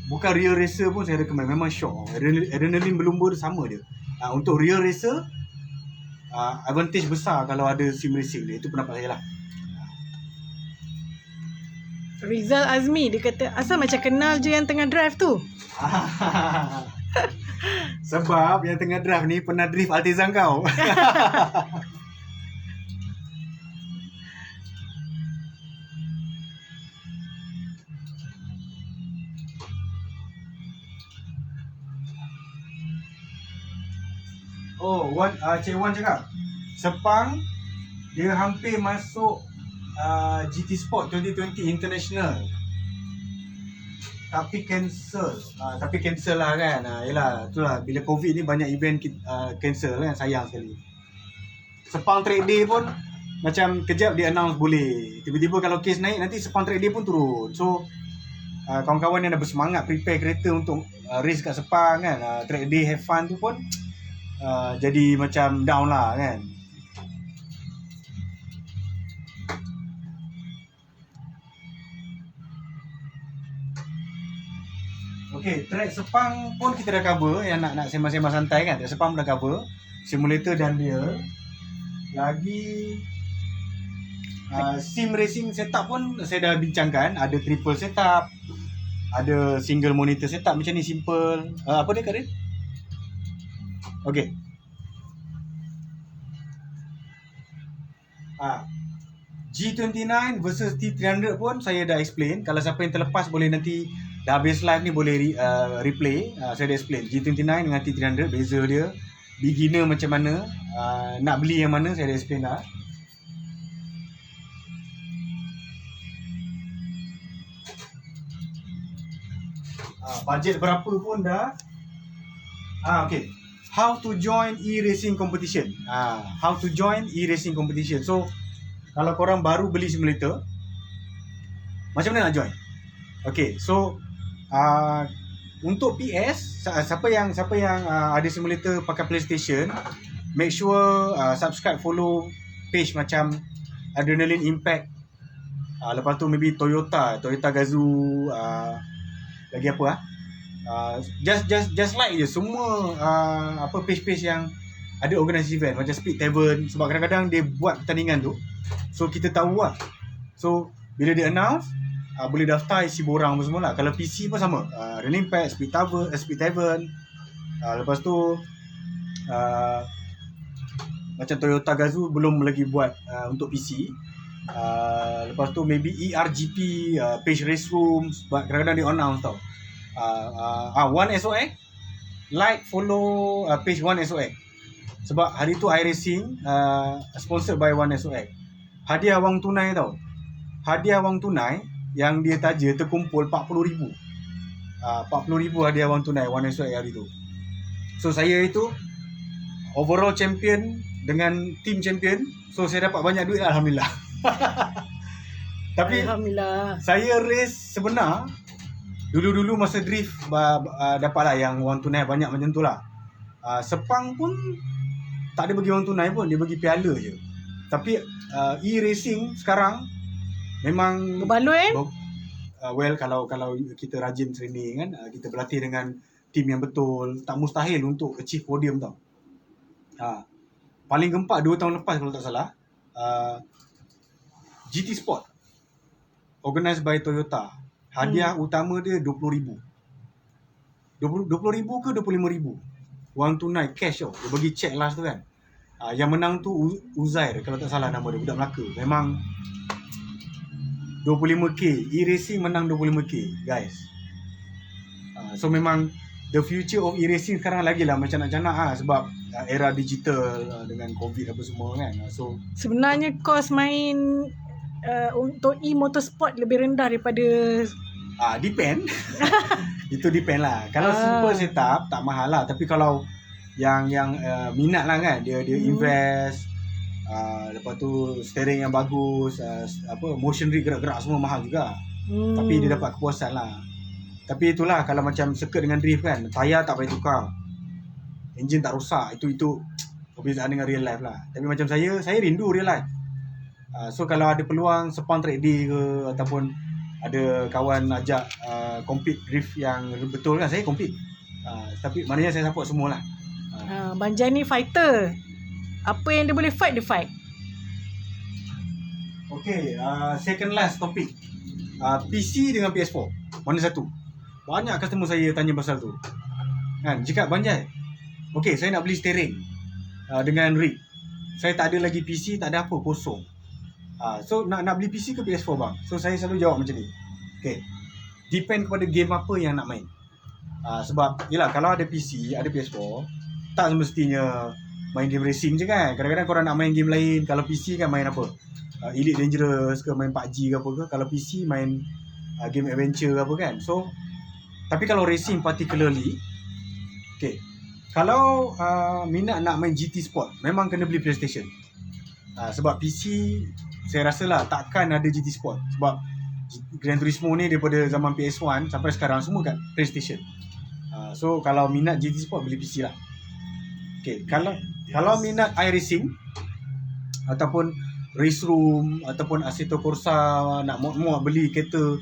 Speaker 1: bukan real racer pun saya recommend. Memang shock. Adrenaline berlumba sama dia. Untuk real racer, advantage besar kalau ada sim racing dia. Itu pendapat saya lah.
Speaker 2: Rizal Azmi, dia kata asal macam kenal je yang tengah drive tu.
Speaker 1: Sebab yang tengah drive ni pernah drift Altezan kau. Oh, Cik Wan cakap Sepang dia hampir masuk GT Sport 2020 International. Tapi cancel. Tapi cancel lah kan. Yelah, itulah bila COVID ni banyak event cancel kan, sayang sekali. Sepang Track Day pun macam kejap dia announce boleh. Tiba-tiba kalau kes naik nanti Sepang Track Day pun turun. So kawan-kawan yang dah bersemangat prepare kereta untuk race kat Sepang kan, Track Day have fun tu pun jadi macam down lah kan. Okay, track Sepang pun kita dah cover. Yang nak sembang-sembang santai kan, track Sepang pun dah cover, simulator dan dia. Lagi sim racing setup pun saya dah bincangkan. Ada triple setup, ada single monitor setup macam ni, simple. Apa dia Karin? Okay. G29 versus T300 pun saya dah explain. Kalau siapa yang terlepas boleh nanti dah habis live ni boleh replay. Saya dah explain G29 dengan T300 beza dia, beginner macam mana, nak beli yang mana saya dah explain dah. Budget berapa pun dah. Okay. How to join e-racing competition. How to join e-racing competition. So kalau korang baru beli simulator, macam mana nak join? Okay, so untuk PS, siapa yang ada simulator pakai PlayStation, make sure subscribe, follow page macam Adrenaline Impact. Lepas tu maybe Toyota Gazoo, lagi apa just like je semua page-page yang ada organisasi event macam Speed Tavern. Sebab kadang-kadang dia buat pertandingan tu, so kita tahu lah. So bila dia announce, boleh daftar isi borang apa semua lah. Kalau PC pun sama, Adrenaline Impact, Speed Tavern. Lepas tu macam Toyota Gazoo belum lagi buat untuk PC. Lepas tu maybe ERGP, page race room, sebab kadang-kadang dia announce tau. One SOX, like, follow page One SOX. Sebab hari tu iRacing sponsored by One SOX. Hadiah wang tunai tau. Hadiah wang tunai yang dia taja terkumpul 40,000. 40,000 hadiah wang tunai One SOX hari tu. So saya itu overall champion dengan team champion. So saya dapat banyak duit lah, alhamdulillah. Tapi
Speaker 2: Alhamdulillah.
Speaker 1: saya race sebenar dulu masa drift dapatlah yang wang tunai banyak macam tu lah. Sepang pun tak ada bagi wang tunai pun, dia bagi piala je. Tapi e-racing sekarang memang
Speaker 2: Berbaloi
Speaker 1: well, kalau kita rajin training kan, kita berlatih dengan team yang betul, tak mustahil untuk achieve podium tau. Paling gempak 2 tahun lepas kalau tak salah, GT Sport organised by Toyota. Hadiah utama dia 20,000. 20,000 ke 25,000 wang tunai cash tau. Dia bagi check last tu kan. Yang menang tu Uzair kalau tak salah nama dia, budak Melaka. Memang 25k. E-racing menang 25k guys. So memang the future of e-racing sekarang lagi lah macam nak canak sebab era digital dengan COVID apa semua kan. So
Speaker 2: sebenarnya kos main untuk e-motorsport lebih rendah daripada
Speaker 1: depend. Itu depend lah. Kalau simple setup tak mahal lah. Tapi kalau yang minat lah kan, dia invest, lepas tu steering yang bagus, motion rig gerak-gerak semua mahal juga. Tapi dia dapat kepuasan lah. Tapi itulah kalau macam circuit dengan drift kan, tayar tak payah tukar, enjin tak rosak. Itu perbezaan dengan real life lah. Tapi macam saya rindu real life. So kalau ada peluang sepang track day ke, ataupun ada kawan ajak compete drift yang betul kan, saya compete. Tapi maknanya saya support semualah.
Speaker 2: Bang Jan ni fighter. Apa yang dia boleh fight, dia fight.
Speaker 1: Okay, second last topic. PC dengan PS4, mana satu? Banyak customer saya tanya pasal tu. Kan, cakap Bang Jan, okay, saya nak beli steering dengan rig. Saya tak ada lagi PC, tak ada apa, kosong. So nak beli PC ke PS4 bang? So saya selalu jawab macam ni. Okay, depend kepada game apa yang nak main. Sebab yelah, kalau ada PC, ada PS4, tak semestinya main game racing je kan. Kadang-kadang korang nak main game lain. Kalau PC kan main apa? Elite Dangerous ke, main PUBG ke apa ke. Kalau PC main game adventure ke apa kan. So tapi kalau racing particularly, okay, kalau minat nak main GT Sport, memang kena beli PlayStation. Sebab PC saya rasa lah takkan ada GT Sport. Sebab Gran Turismo ni daripada zaman PS1 sampai sekarang semua kat PlayStation. So kalau minat GT Sport, beli PC lah. Okay, kalau minat iRacing ataupun Race Room ataupun Assetto Corsa, nak mod beli kereta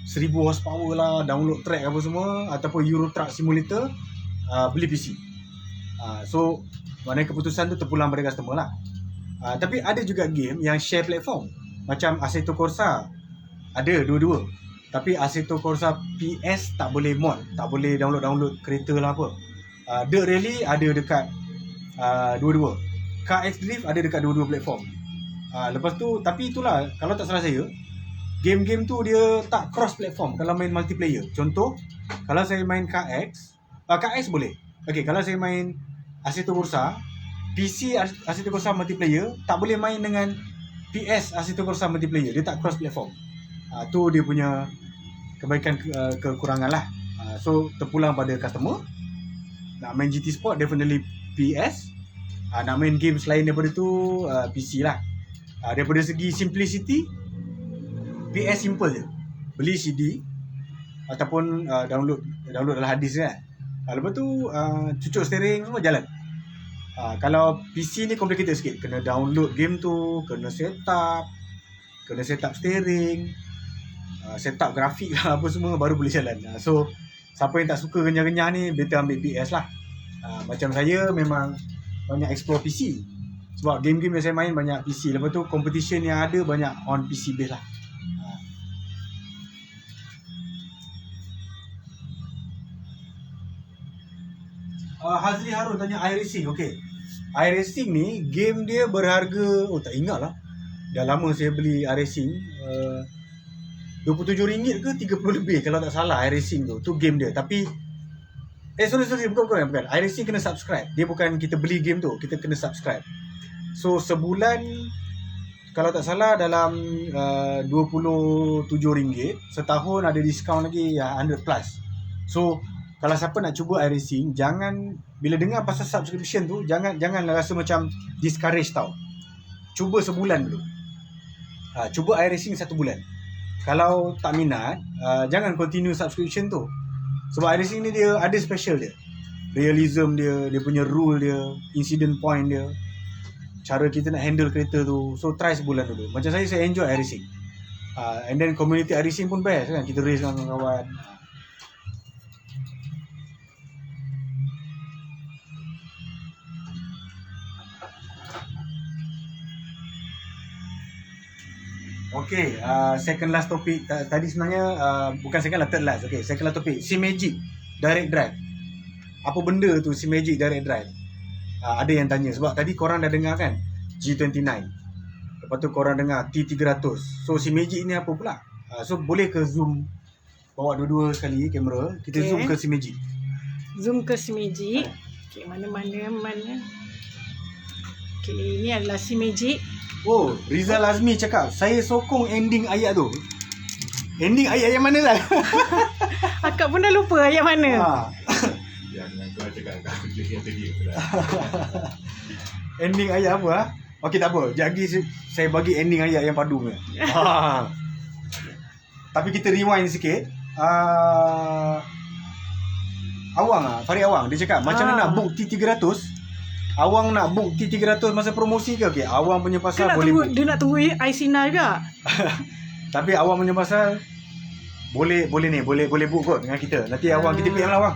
Speaker 1: 1000 horsepower lah, download track apa semua, ataupun Euro Truck Simulator, beli PC. So maknanya keputusan tu terpulang pada customer lah. Tapi ada juga game yang share platform, macam Assetto Corsa ada dua-dua. Tapi Assetto Corsa PS tak boleh mod, tak boleh download kereta lah apa. Dirt Rally ada dekat dua-dua. Car X Drift ada dekat dua-dua platform. Lepas tu, tapi itulah, kalau tak salah saya, game-game tu dia tak cross platform kalau main multiplayer. Contoh, kalau saya main Car X boleh. Okay, kalau saya main Assetto Corsa, PC Assetto Corsa multiplayer tak boleh main dengan PS Assetto Corsa multiplayer. Dia tak cross platform. Tu dia punya kebaikan kekurangan lah. So terpulang pada customer. Nak main GT Sport definitely PS. Nak main games lain daripada tu PC lah. Daripada segi simplicity, PS simple je. Beli CD ataupun download dalam hard disk kan. Lepas tu cucuk steering semua jalan. Kalau PC ni complicated sikit. Kena download game tu, kena set up steering, set up grafik lah, apa semua baru boleh jalan. So siapa yang tak suka renyah-renyah ni, better ambil PS lah. Macam saya memang banyak explore PC. Sebab game-game yang saya main banyak PC. Lepas tu competition yang ada banyak on PC base lah. Hazli Harun tanya iRacing. Okay, iRacing ni game dia berharga, tak ingat lah, dah lama saya beli iRacing, RM27 ke RM30 lebih kalau tak salah. iRacing tu game dia. Tapi sorry, bukan. iRacing kena subscribe. Dia bukan kita beli game tu, kita kena subscribe. So sebulan kalau tak salah dalam RM27. Setahun ada diskaun lagi 100 plus. So kalau siapa nak cuba iRacing, jangan bila dengar pasal subscription tu, jangan rasa macam discourage tau. Cuba sebulan dulu. Cuba iRacing 1 bulan. Kalau tak minat, jangan continue subscription tu. Sebab iRacing ni dia ada special dia. Realism dia, dia punya rule dia, incident point dia, cara kita nak handle kereta tu. So try sebulan dulu. Macam saya enjoy iRacing. And then community iRacing pun best kan. Kita race dengan kawan-kawan. Okay, second last topik. Tadi sebenarnya bukan second last, third last. Okay, second last topik, SIMagic Direct Drive. Apa benda tu SIMagic Direct Drive? Ada yang tanya. Sebab tadi korang dah dengar kan G29, lepas tu korang dengar T300. So SIMagic ni apa pula? So boleh ke zoom, bawa dua-dua sekali kamera, kita zoom ke SIMagic.
Speaker 2: Zoom ke SIMagic. Okay, mana. Okay, ini adalah SIMagic.
Speaker 1: Oh, Rizal Azmi cakap, saya sokong ending ayat tu. Ending ayat yang mana lah?
Speaker 2: Akak pun dah lupa ayat mana.
Speaker 4: Jangan kau cakap kau yang tadi.
Speaker 1: Ending ayat apa? Okay, tak apa. Jadi saya bagi ending ayat yang padu punya. Tapi kita rewind sikit. Farid Awang dia cakap macam mana nak book T300. Awang nak book T300 masa promosi ke? Okay, Awang punya pasal boleh book.
Speaker 2: Dia nak tunggu Aisina juga.
Speaker 1: Tapi Awang punya pasal boleh book kot dengan kita. Nanti Awang kita PM lah Awang.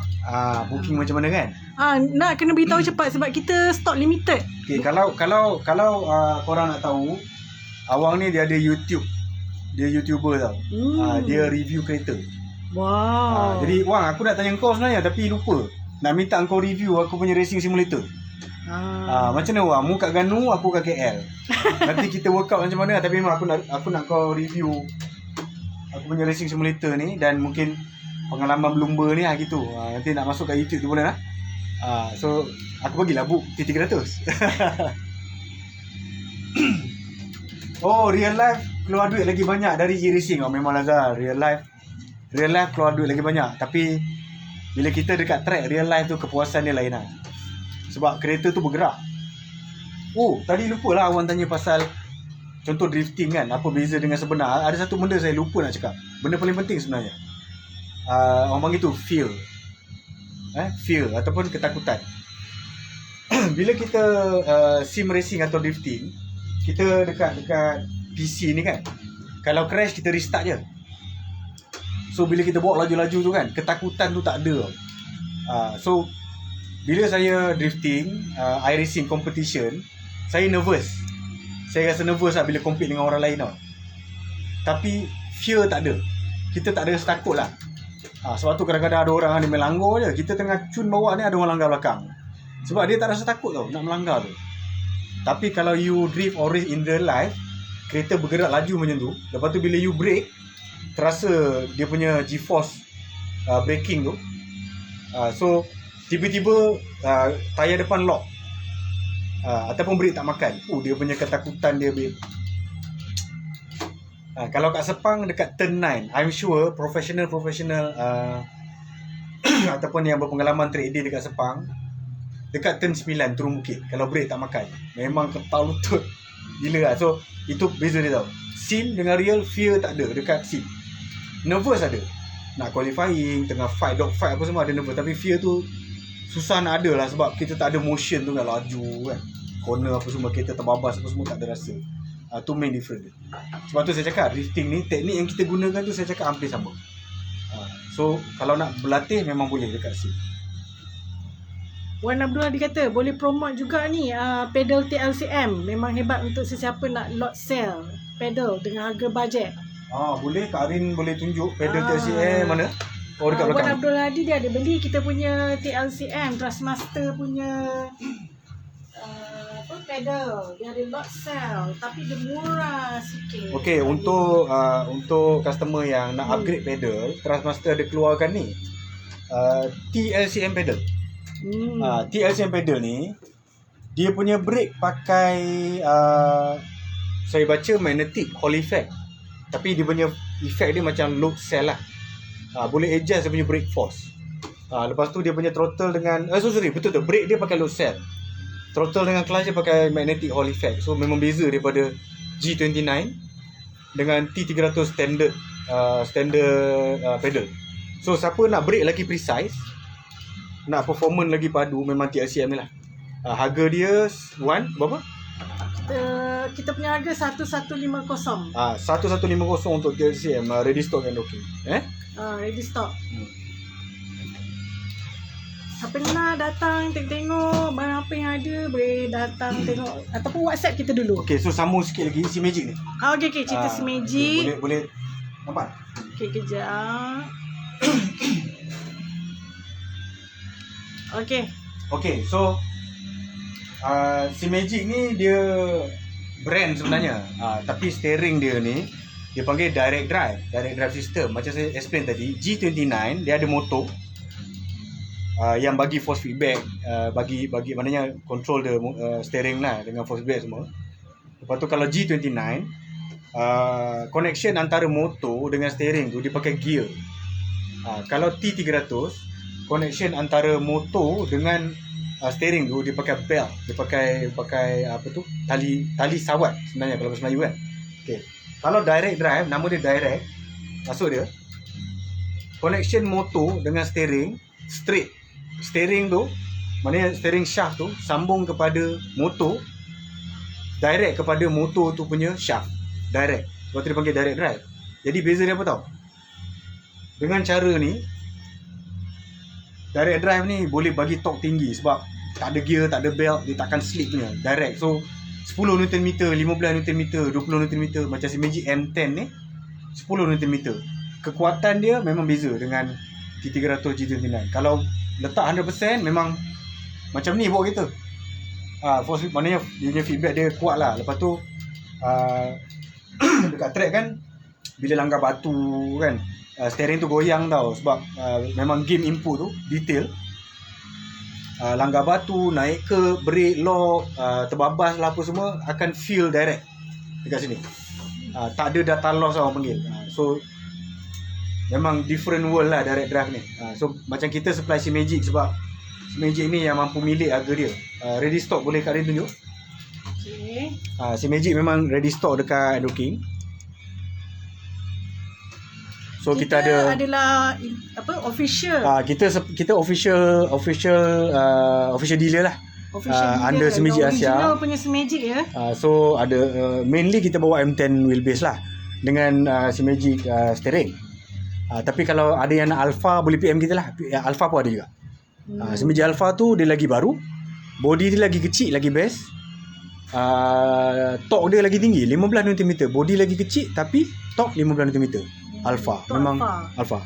Speaker 1: Booking macam mana kan?
Speaker 2: Nak kena beritahu cepat sebab kita stok limited.
Speaker 1: Okay, kalau korang nak tahu, Awang ni dia ada YouTube. Dia YouTuber tau. Dia review kereta.
Speaker 2: Wow.
Speaker 1: Jadi Wang, aku nak tanya kau sebenarnya tapi lupa. Nak minta kau review aku punya racing simulator. Macam mana Wang? Mu kat Ganu, aku kat KL. Nanti kita work out macam mana. Tapi memang aku nak kau review aku punya racing simulator ni. Dan mungkin pengalaman berlumba ni gitu. Nanti nak masuk kat YouTube tu boleh lah. So aku bagilah book T300. Oh, real life keluar duit lagi banyak dari e-racing. Memang Lazar, real life keluar duit lagi banyak. Tapi bila kita dekat track real life tu, kepuasan dia lain lah. Sebab kereta tu bergerak. Oh, tadi lupa lah Awang tanya pasal contoh drifting kan, apa beza dengan sebenar. Ada satu benda saya lupa nak cakap. Benda paling penting sebenarnya. Orang panggil tu feel. Feel ataupun ketakutan. Bila kita sim racing atau drifting, kita dekat PC ni kan, kalau crash kita restart je. So bila kita bawa laju-laju tu kan, ketakutan tu tak ada. So bila saya drifting, iRacing competition, saya nervous. Saya rasa nervous lah bila compete dengan orang lain tau. Tapi fear tak ada. Kita tak ada rasa takut lah. Sebab tu kadang-kadang ada orang ni melanggar je. Kita tengah cun bawa ni, ada orang langgar belakang. Sebab dia tak rasa takut tau nak melanggar tu. Tapi kalau you drift or race in real life, kereta bergerak laju macam tu. Lepas tu bila you brake, terasa dia punya G-force braking tu. So tiba-tiba tayar depan lock, ataupun brake tak makan. Dia punya ketakutan dia kalau kat Sepang dekat turn 9, I'm sure professional ataupun yang berpengalaman track day dekat Sepang, dekat turn 9 turun bukit, kalau brake tak makan, memang kepal lutut gila lah. So itu beza dia tau. Sim dengan real, fear tak ada dekat sim. Nervous ada, nak qualifying, tengah fight, dog fight apa semua ada nervous. Tapi fear tu susah nak ada lah, sebab kita tak ada motion tu kan, laju kan, corner apa semua, kereta terbabas apa semua, tak ada rasa. Tu main different dia. Sebab tu saya cakap drifting ni, teknik yang kita gunakan tu saya cakap hampir sama. So kalau nak berlatih memang boleh dekat sim.
Speaker 2: Wan Abdullah dia kata boleh promote juga ni pedal TLCM. Memang hebat untuk sesiapa nak lot sell pedal dengan harga bajet.
Speaker 1: Boleh, Kak Arin boleh tunjuk pedal TLCM mana? Dekat belakang.
Speaker 2: Wan Abdullah dia ada beli kita punya TLCM Trustmaster punya pedal. Dia ada lot sell tapi dia murah sikit.
Speaker 1: Okey, untuk customer yang nak upgrade pedal, Trustmaster ada keluarkan ni TLCM pedal. TLCM pedal ni dia punya brake pakai saya baca magnetic Hall effect. Tapi dia punya effect dia macam load cell lah. Boleh adjust dia punya brake force. Lepas tu dia punya throttle dengan betul tu, brake dia pakai load cell. Throttle dengan clutch dia pakai magnetic Hall effect. So memang beza daripada G29 dengan T300 standard pedal. So siapa nak brake lagi precise, nak performance lagi padu, memang TLCM ni lah. Harga dia berapa?
Speaker 2: Kita punya harga 1150.
Speaker 1: 1150 untuk TLCM, ready stock and okay.
Speaker 2: Ready stock. Siapa nak datang tengok barang apa yang ada, boleh datang tengok ataupun WhatsApp kita dulu.
Speaker 1: Okay, so sambung sikit lagi si Magic ni.
Speaker 2: Okay, cerita si Magic.
Speaker 1: Boleh nampak?
Speaker 2: Okay, kejap. Okay, so si Magic ni dia brand sebenarnya. Tapi steering dia ni dia panggil direct drive system. Macam saya explain tadi, G29 dia ada motor yang bagi force feedback, bagi maknanya control the steering lah dengan force feedback semua. Lepas tu kalau G29 connection antara motor dengan steering tu dia pakai gear. Kalau T300 connection antara motor dengan steering tu dia pakai belt, dia pakai apa tu, tali sawat sebenarnya kalau bahasa Melayu kan. Okey. Kalau direct drive, nama dia direct,
Speaker 1: Maksud dia, connection motor dengan steering straight. Steering tu, maknanya steering shaft tu sambung kepada motor, direct kepada motor tu punya shaft. Direct. Sebab tu dia panggil direct drive. Jadi beza dia apa tau? Dengan cara ni, direct drive ni boleh bagi torque tinggi sebab tak ada gear, tak ada belt, dia takkan slip punya. Direct. So 10 Nm, 15 Nm, 20 Nm. Macam si Magic M10 ni 10 Nm. Kekuatan dia memang beza dengan T300 G29. Kalau letak 100% memang macam ni bawa kereta. Force feedback, maknanya dia punya feedback dia kuat lah. Lepas tu dekat track kan, bila langgar batu kan, steering tu goyang tau. Sebab memang game input tu detail. Langgar batu, naik ke, brake, lock, terbabas lah apa semua akan feel direct dekat sini. Tak ada data loss lah orang panggil. So memang different world lah direct drive ni. So macam kita supply si Magic sebab si Magic ni yang mampu milik harga dia. Ready stock, boleh Kak Rin tunjuk?
Speaker 2: Okay.
Speaker 1: Si Magic memang ready stock dekat Edoking. So kita ada
Speaker 2: adalah official.
Speaker 1: Kita official dealer lah. Under si Magic Asia.
Speaker 2: Original punya si Magic ya.
Speaker 1: So ada mainly kita bawa M10 wheelbase lah dengan si Magic steering. Tapi kalau ada yang nak Alpha boleh PM kita lah. Alpha pun ada juga. Si Magic Alpha tu dia lagi baru. Body dia lagi kecil, lagi best. Torque dia lagi tinggi, 15 Nm. Body lagi kecil tapi torque 15 Nm. Alpha. Memang Alpha.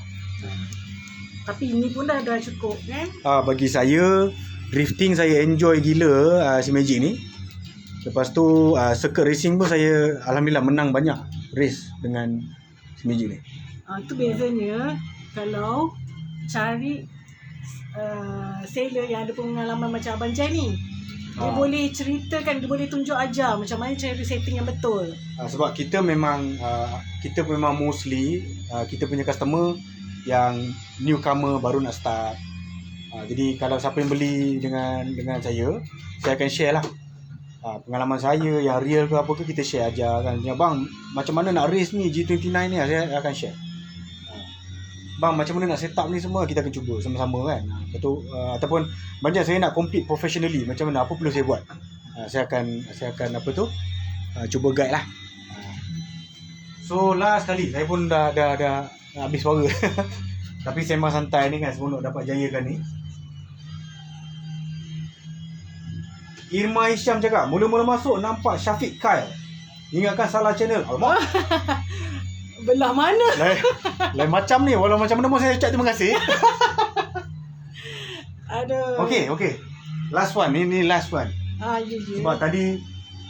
Speaker 2: Tapi ini pun dah cukup kan?
Speaker 1: Bagi saya drifting saya enjoy gila si Magic ni. Lepas tu circuit racing pun saya alhamdulillah menang banyak race dengan si Magic ni.
Speaker 2: Itu bezanya kalau cari sailor yang ada pengalaman macam Abang Jai ni. Dia boleh ceritakan, dia boleh tunjuk ajar macam mana cara setting yang betul.
Speaker 1: Sebab kita memang mostly kita punya customer yang newcomer baru nak start. Jadi kalau siapa yang beli dengan saya akan share lah pengalaman saya yang real ke apa ke, kita share aja kan. Ya bang, macam mana nak race ni G29 ni, saya akan share. Bang, macam mana nak set up ni semua kita akan cuba sama-sama kan. Lepas tu ataupun macam saya nak compete professionally, macam mana, apa perlu saya buat. Saya akan apa tu cuba guide lah. So last kali saya pun dah habis suara. Tapi sembang santai ni kan seronok dapat jayakan ni. Irma Hisham cakap, mula-mula masuk nampak Syafiq Kyle. Ingatkan salah channel. Alamak.
Speaker 2: Belah mana?
Speaker 1: Lain macam ni. Walau macam mana pun saya ucap terima kasih.
Speaker 2: Aduh.
Speaker 1: Okay. Last one. Ini last one.
Speaker 2: Ya.
Speaker 1: Sebab tadi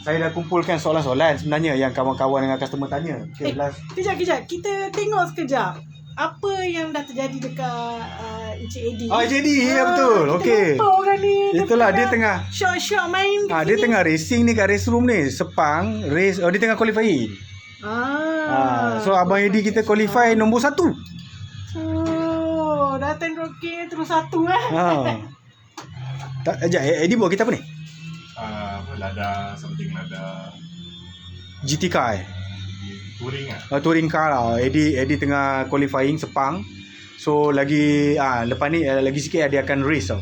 Speaker 1: saya dah kumpulkan soalan-soalan sebenarnya yang kawan-kawan dengan customer tanya. Okay, last.
Speaker 2: Kejap. Kita tengok sekejap. Apa yang dah terjadi dekat Encik Eddie?
Speaker 1: Encik Eddie, ya betul. Okey.
Speaker 2: Orang ni.
Speaker 1: Itulah dia tengah
Speaker 2: Short main.
Speaker 1: dia tengah racing ni kat race room ni. Sepang race. Dia tengah qualifying. So Abang Eddie kita qualify nombor 1.
Speaker 2: Datang Rocky terus 1
Speaker 1: Eddie buat kita apa ni?
Speaker 4: Lada something lada
Speaker 1: GT car
Speaker 4: touring lah.
Speaker 1: Touring car lah. Eddie tengah qualifying Sepang. So lagi lepas ni lagi sikit dia akan race tau.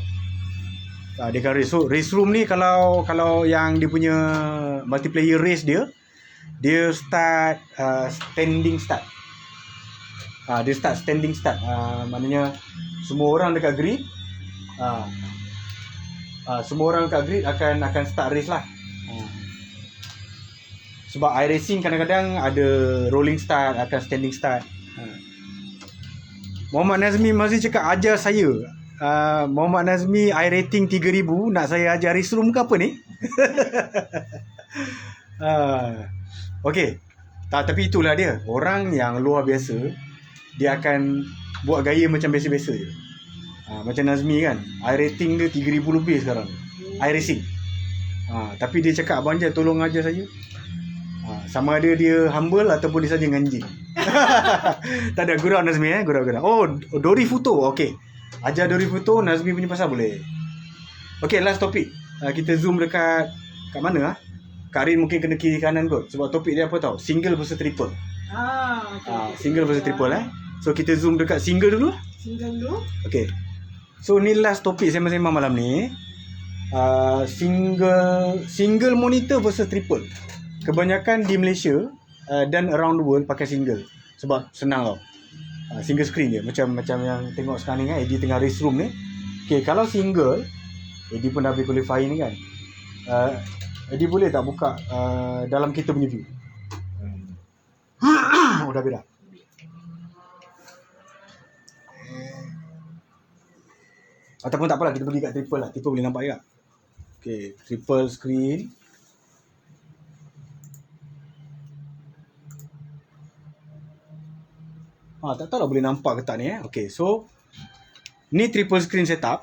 Speaker 1: Dia akan race. So race room ni kalau yang dia punya multiplayer race dia start standing start. Dia start standing start. Maknanya semua orang dekat grid. Semua orang dekat grid akan start race lah. Sebab iRacing kadang-kadang ada rolling start, akan standing start. Muhammad Nazmi masih cakap ajar saya. Muhammad Nazmi iRating 3000 nak saya ajar race room ke apa ni? Okey. Tapi itulah dia. Orang yang luar biasa, dia akan buat gaya macam biasa-biasa je. Macam Nazmi kan, iRating dia 3000 lebih sekarang. iRacing. Tapi dia cakap, abang Jai tolong ajar saya. Sama ada dia humble ataupun dia saja nganjing. Tak ada gurau Nazmi gurau. Dori Futo. Okey. Ajar Dori Futo, Nazmi punya pasal boleh. Okey, last topik. Kita zoom kat mana Kak Rin mungkin kena kiri kanan kot. Sebab topik dia apa tau? Single versus triple.
Speaker 2: Okay.
Speaker 1: Single versus triple So kita zoom dekat single dulu.
Speaker 2: Single dulu.
Speaker 1: Okay. So ni last topik sembang-sembang malam ni. Single monitor versus triple. Kebanyakan di Malaysia dan around the world pakai single. Sebab senang tau. Single screen je. Macam yang tengok sekarang ni kan. Eddie tengah race room ni. Okay, kalau single, Eddie pun dah habis qualifying ni kan. Eddie boleh tak buka dalam kita punya view? Oh, dah habis dah. Ataupun tak apalah, kita pergi kat triple lah. Triple boleh nampak juga. Okay, triple screen. Tak tahu lah boleh nampak ke tak ni Okay, so ni triple screen setup.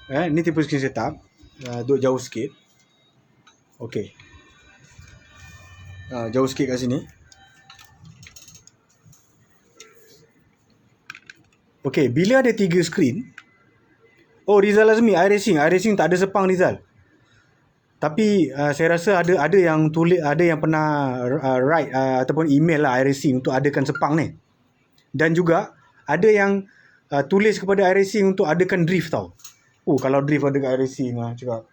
Speaker 1: Ni triple screen setup. Duduk jauh sikit. Okay. Jauh sikit kat sini. Okay, bila ada 3 screen. Oh, Rizal Azmi, iRacing tak ada sepang Rizal. Tapi saya rasa ada yang tulis, ada yang pernah write ataupun email lah iRacing untuk adakan sepang ni. Dan juga ada yang tulis kepada iRacing untuk adakan drift tau. Kalau drift ada kat iRacing cakap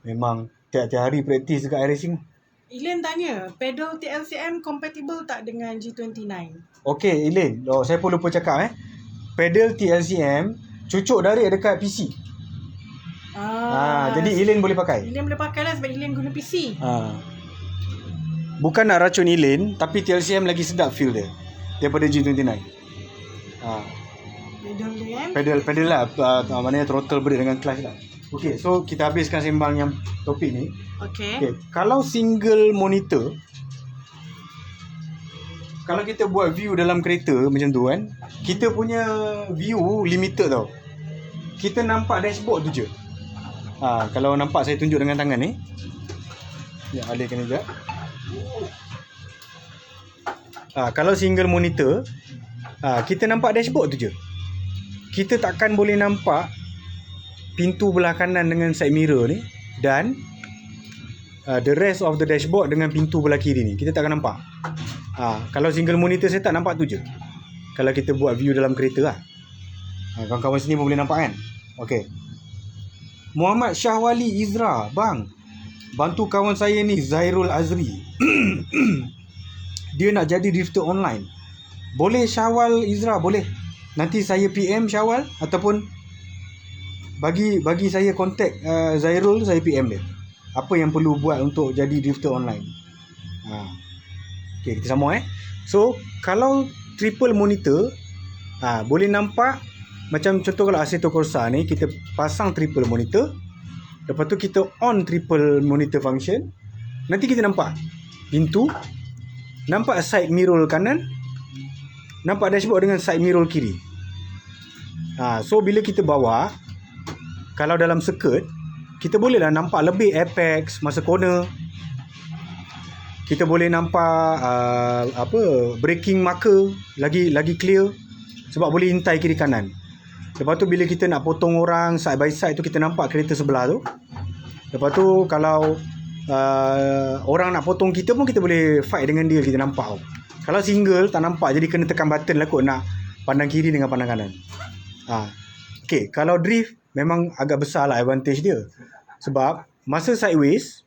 Speaker 1: memang tiap-tiap hari praktis dekat iRacing.
Speaker 2: Elaine tanya, pedal TLCM compatible tak dengan G29?
Speaker 1: Okay, Elaine. Saya pun lupa cakap pedal TLCM cucuk direct dekat PC. Jadi Elaine boleh pakai.
Speaker 2: Elaine boleh pakai lah sebab Elaine guna PC.
Speaker 1: Bukan nak racun Elaine, tapi TLCM lagi sedap feel dia daripada G29.
Speaker 2: Pedal dia kan?
Speaker 1: Pedal lah. Maknanya throttle brake dengan clutch lah. Okay, so kita habiskan sembang yang topik ni. Okay. Kalau single monitor, kalau kita buat view dalam kereta macam tu kan, kita punya view limited tau. Kita nampak dashboard tu je. Kalau nampak saya tunjuk dengan tangan ni. Ya, alihkan sekejap. Kalau single monitor, kita nampak dashboard tu je. Kita takkan boleh nampak pintu belah kanan dengan side mirror ni dan the rest of the dashboard dengan pintu belah kiri ni. Kita takkan nampak. Kalau single monitor saya tak nampak tu je. Kalau kita buat view dalam kereta lah. Kawan-kawan sini pun boleh nampak kan? Okay. Muhammad Syahwali Izra, bang, bantu kawan saya ni Zairul Azri. Dia nak jadi drifter online. Boleh Syawal Izra, boleh. Nanti saya PM Syawal ataupun bagi saya kontak Zairul, saya PM dia. Apa yang perlu buat untuk jadi drifter online. Okay, kita sambung So, kalau triple monitor, boleh nampak macam contoh kalau Assetto Corsa ni, kita pasang triple monitor. Lepas tu kita on triple monitor function. Nanti kita nampak pintu, nampak side mirror kanan, nampak dashboard dengan side mirror kiri. So bila kita bawa, kalau dalam circuit, kita bolehlah nampak lebih apex masa corner. Kita boleh nampak braking marker lagi clear sebab boleh intai kiri kanan. Lepas tu bila kita nak potong orang side by side tu, kita nampak kereta sebelah tu. Lepas tu kalau orang nak potong kita pun kita boleh fight dengan dia, kita nampak. Kalau single tak nampak, jadi kena tekan button lah kot nak pandang kiri dengan pandang kanan. Okay, kalau drift memang agak besar lah advantage dia. Sebab masa sideways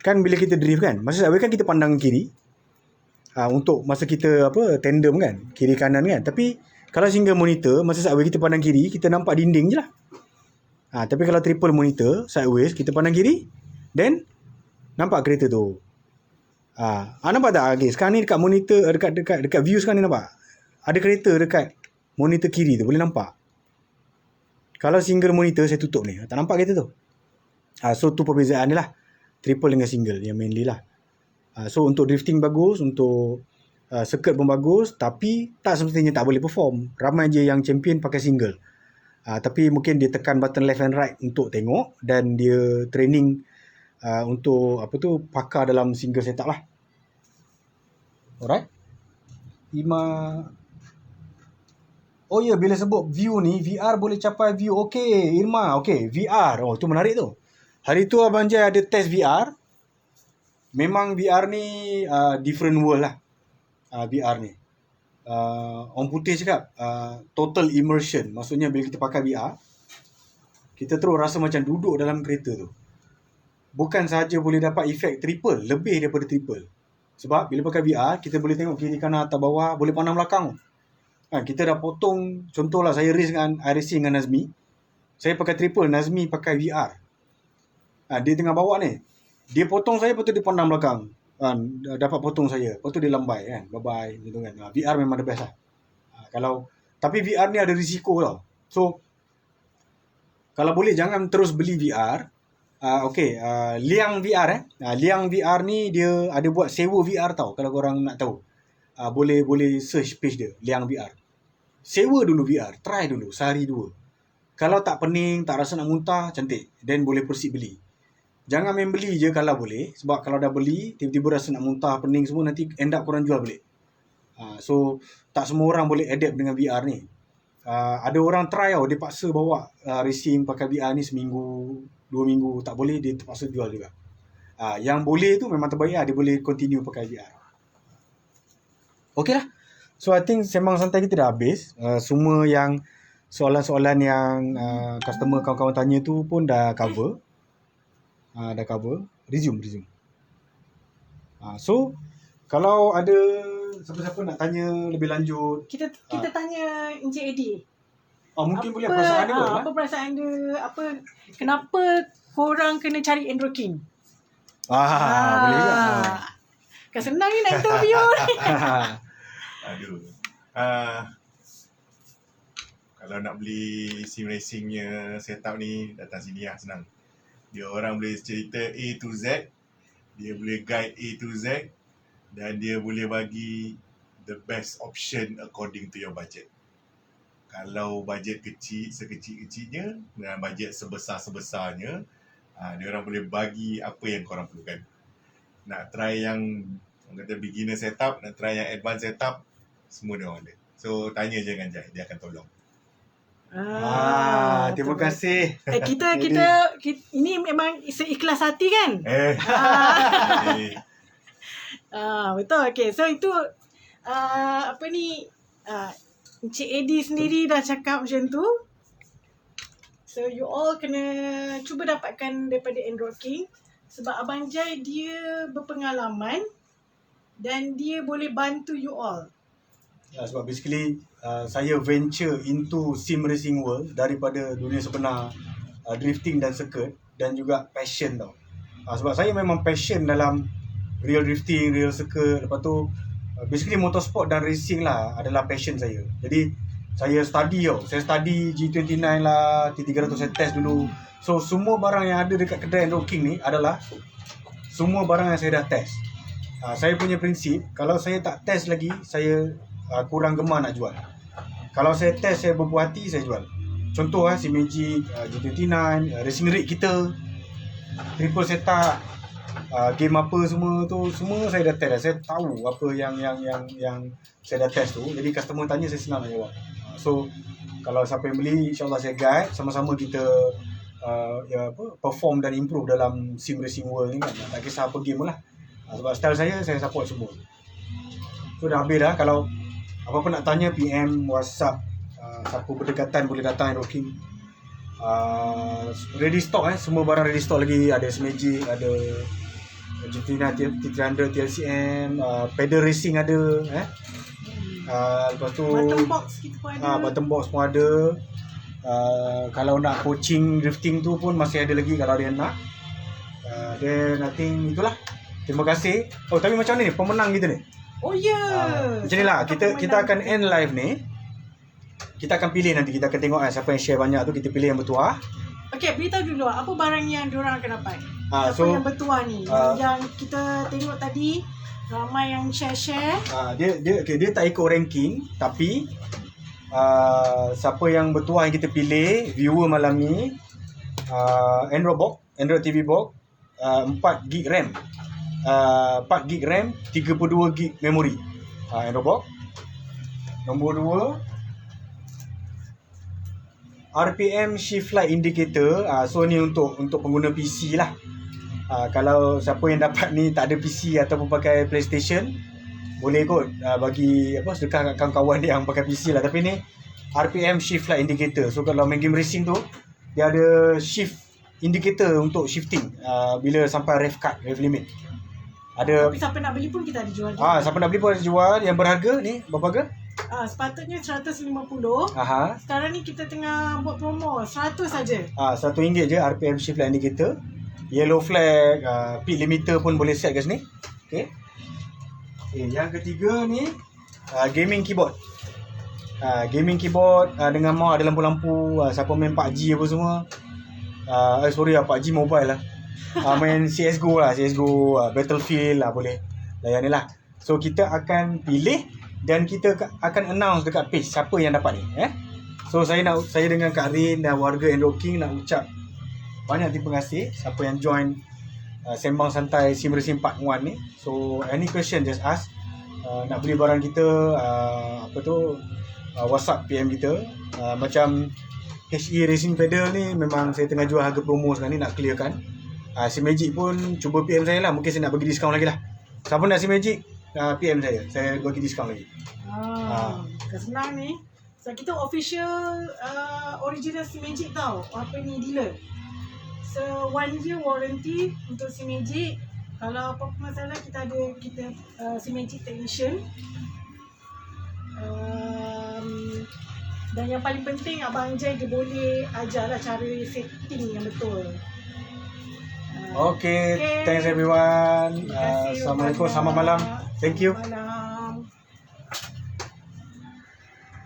Speaker 1: kan, bila kita drift kan, masa sideways kan kita pandang kiri. Untuk masa kita tandem kan, kiri kanan kan. Tapi kalau single monitor, masa sideways kita pandang kiri, kita nampak dinding je lah. Tapi kalau triple monitor, sideways kita pandang kiri, then nampak kereta tu. Nampak tak? Okay, sekarang ni dekat monitor, dekat view sekarang ni nampak. Ada kereta dekat monitor kiri tu, boleh nampak. Kalau single monitor saya tutup ni, tak nampak kereta tu. So tu perbezaan dia lah. Triple dengan single yang mainly lah. So untuk drifting bagus, untuk circuit pun bagus, tapi tak semestinya tak boleh perform. Ramai je yang champion pakai single. Tapi mungkin dia tekan button left and right untuk tengok, dan dia training untuk pakar dalam single setup lah. Alright. Oh ya, bila sebut view ni, VR boleh capai view. Okay, Irma. Okay, VR. Oh, tu menarik tu. Hari tu Abang Jai ada test VR. Memang VR ni different world lah.
Speaker 5: VR ni. Orang putih cakap total immersion. Maksudnya bila kita pakai VR, kita terus rasa macam duduk dalam kereta tu. Bukan sahaja boleh dapat efek triple, lebih daripada triple. Sebab bila pakai VR, kita boleh tengok kiri kanan atas bawah, boleh pandang belakang. Kita dah potong, contohlah saya racing dengan Nazmi. Saya pakai triple, Nazmi pakai VR. Dia tengah bawa ni. Dia potong saya, lepas tu dia pandang belakang. Dapat potong saya. Lepas tu dia lambai kan. Bye-bye. Gitu kan. VR memang the best lah. Tapi VR ni ada risiko tau. So, kalau boleh jangan terus beli VR. Liang VR Liang VR ni dia ada buat sewa VR tau. Kalau korang nak tahu, boleh search page dia, Liang VR. Sewa dulu VR, try dulu sehari 2. Kalau tak pening, tak rasa nak muntah, cantik, then boleh proceed beli. Jangan main beli je kalau boleh. Sebab kalau dah beli, tiba-tiba rasa nak muntah, pening semua, nanti end up korang jual balik. So tak semua orang boleh adapt dengan VR ni. Ada orang try tau, dia paksa bawa racing pakai VR ni seminggu 2 minggu, tak boleh, dia terpaksa jual juga. Yang boleh tu memang terbaik lah, dia boleh continue pakai VR. Okay lah. So I think sembang santai kita dah habis. Semua yang soalan-soalan yang customer kawan-kawan tanya tu pun dah cover. Resume. So kalau ada siapa-siapa nak tanya lebih lanjut,
Speaker 2: Kita tanya Encik Eddie.
Speaker 5: mungkin boleh perasaan dia kot,
Speaker 2: apa perasaan dia, kenapa korang kena cari Andrew King?
Speaker 5: boleh juga.
Speaker 2: Kan senang ni nak interview ni.
Speaker 4: Aduh. Kalau nak beli sim racingnya setup ni, datang sini lah, senang. Dia orang boleh cerita A to Z, dia boleh guide A to Z, dan dia boleh bagi the best option according to your budget. Kalau bajet kecil, sekecil-kecilnya, dengan bajet sebesar-sebesarnya, dia orang boleh bagi apa yang korang perlukan. Nak try yang orang kata beginner setup, nak try yang advanced setup, semua dia orang ada. So tanya je dengan Jai, dia akan tolong.
Speaker 5: Terima kasih.
Speaker 2: Kita ini memang seikhlas hati kan? Betul. Okay, so itu Encik Eddie sendiri dah cakap macam tu. So you all kena cuba dapatkan daripada Andrew King. Sebab Abang Jai dia berpengalaman dan dia boleh bantu you all.
Speaker 5: Sebab basically saya venture into sim racing world daripada dunia sebenar, drifting dan circuit, dan juga passion tau. Sebab saya memang passion dalam real drifting, real circuit. Lepas tu basically motorsport dan racing lah adalah passion saya. Jadi saya study tau. Saya study G29 lah, T300 saya test dulu. So semua barang yang ada dekat kedai Andrew King ni adalah semua barang yang saya dah test. Saya punya prinsip, kalau saya tak test lagi, saya kurang gemar nak jual. Kalau saya test, saya berpuas hati, saya jual. Contoh si Magic, G29, racing rig kita, triple setup, game apa semua tu, semua saya dah test dah. Saya tahu apa yang saya dah test tu. Jadi customer tanya, saya senang nak jawab. So kalau siapa yang beli, insyaAllah saya guide, sama-sama kita perform dan improve dalam sim racing world ni kan. Tak kisah apa game lah. Sebab style saya support semua. So dah habis dah. Kalau apa-apa nak tanya, PM, WhatsApp, siapa berdekatan boleh datang Andrew King. Ready stock semua barang ready stock lagi. Ada Magic, ada G29, T300, TLCM, pedal racing ada. Lepas tu
Speaker 2: Bottom box kita pun ada.
Speaker 5: Bottom box pun ada. Kalau nak coaching drifting tu pun masih ada lagi kalau dia nak. Then I think itulah. Terima kasih. Oh, tapi macam ni pemenang kita ni.
Speaker 2: Oh ya. Yeah.
Speaker 5: Macam ni lah. Kita akan end live ni. Kita akan pilih nanti. Kita akan tengok siapa yang share banyak tu. Kita pilih yang bertuah.
Speaker 2: Okay, beritahu dulu apa barang yang diorang akan dapat. Apa
Speaker 5: So
Speaker 2: yang bertuah ni. Yang kita tengok tadi, ramai yang share.
Speaker 5: Dia tak ikut ranking. Tapi siapa yang bertuah yang kita pilih, viewer malam ni, Android TV box, 4GB RAM. 4GB RAM, 32GB memory. Android box. Nombor 2, RPM shift light indicator. So ni untuk pengguna PC lah. Kalau siapa yang dapat ni tak ada PC ataupun pakai PlayStation, boleh kot bagi sedekah kat kawan-kawan dia yang pakai PC lah. Tapi ni RPM shift flight indicator. So kalau main game racing tu, dia ada shift indicator untuk shifting bila sampai rev cut, rev limit. Ada
Speaker 2: Tapi siapa nak beli pun kita ada jual.
Speaker 5: siapa nak beli pun ada jual. Yang berharga ni berapa harga?
Speaker 2: Sepatutnya 150.
Speaker 5: Aha.
Speaker 2: Sekarang ni kita tengah buat promo 100 saja.
Speaker 5: RM1 je RPM shift flight indicator. Yellow flag, speed limiter pun boleh set kat sini. Okay. Yang ketiga ni gaming keyboard. Gaming keyboard dengan mouse, ada lampu-lampu. Siapa main PUBG apa semua. PUBG mobile lah. Main CSGO lah, CSGO, Battlefield lah, boleh layan ni lah. So kita akan pilih dan kita akan announce dekat page siapa yang dapat ni. So saya dengan Kak Rin dan warga Android King nak ucap banyak terima kasih siapa yang join Sembang Santai Sim Racing Part 1 ni. So any question just ask. Nak beli barang kita, WhatsApp PM kita. Macam HE Racing Pedal ni memang saya tengah jual harga promo sekarang ni, nak clearkan. Si Magic pun cuba PM saya lah, mungkin saya nak bagi diskaun lagi lah. Siapa nak si Magic, PM saya bagi diskaun lagi.
Speaker 2: Senang ni. So kita official original si Magic tau. Apa ni, dealer. So 1 year warranty untuk si Magic. Kalau apa-apa masalah kita ada si Magic technician. Dan yang paling penting Abang Jai dia boleh ajarlah cara setting yang betul.
Speaker 5: Okay, thanks everyone.
Speaker 2: Terima kasih.
Speaker 5: Assalamualaikum, selamat malam. Thank you.
Speaker 2: Malam.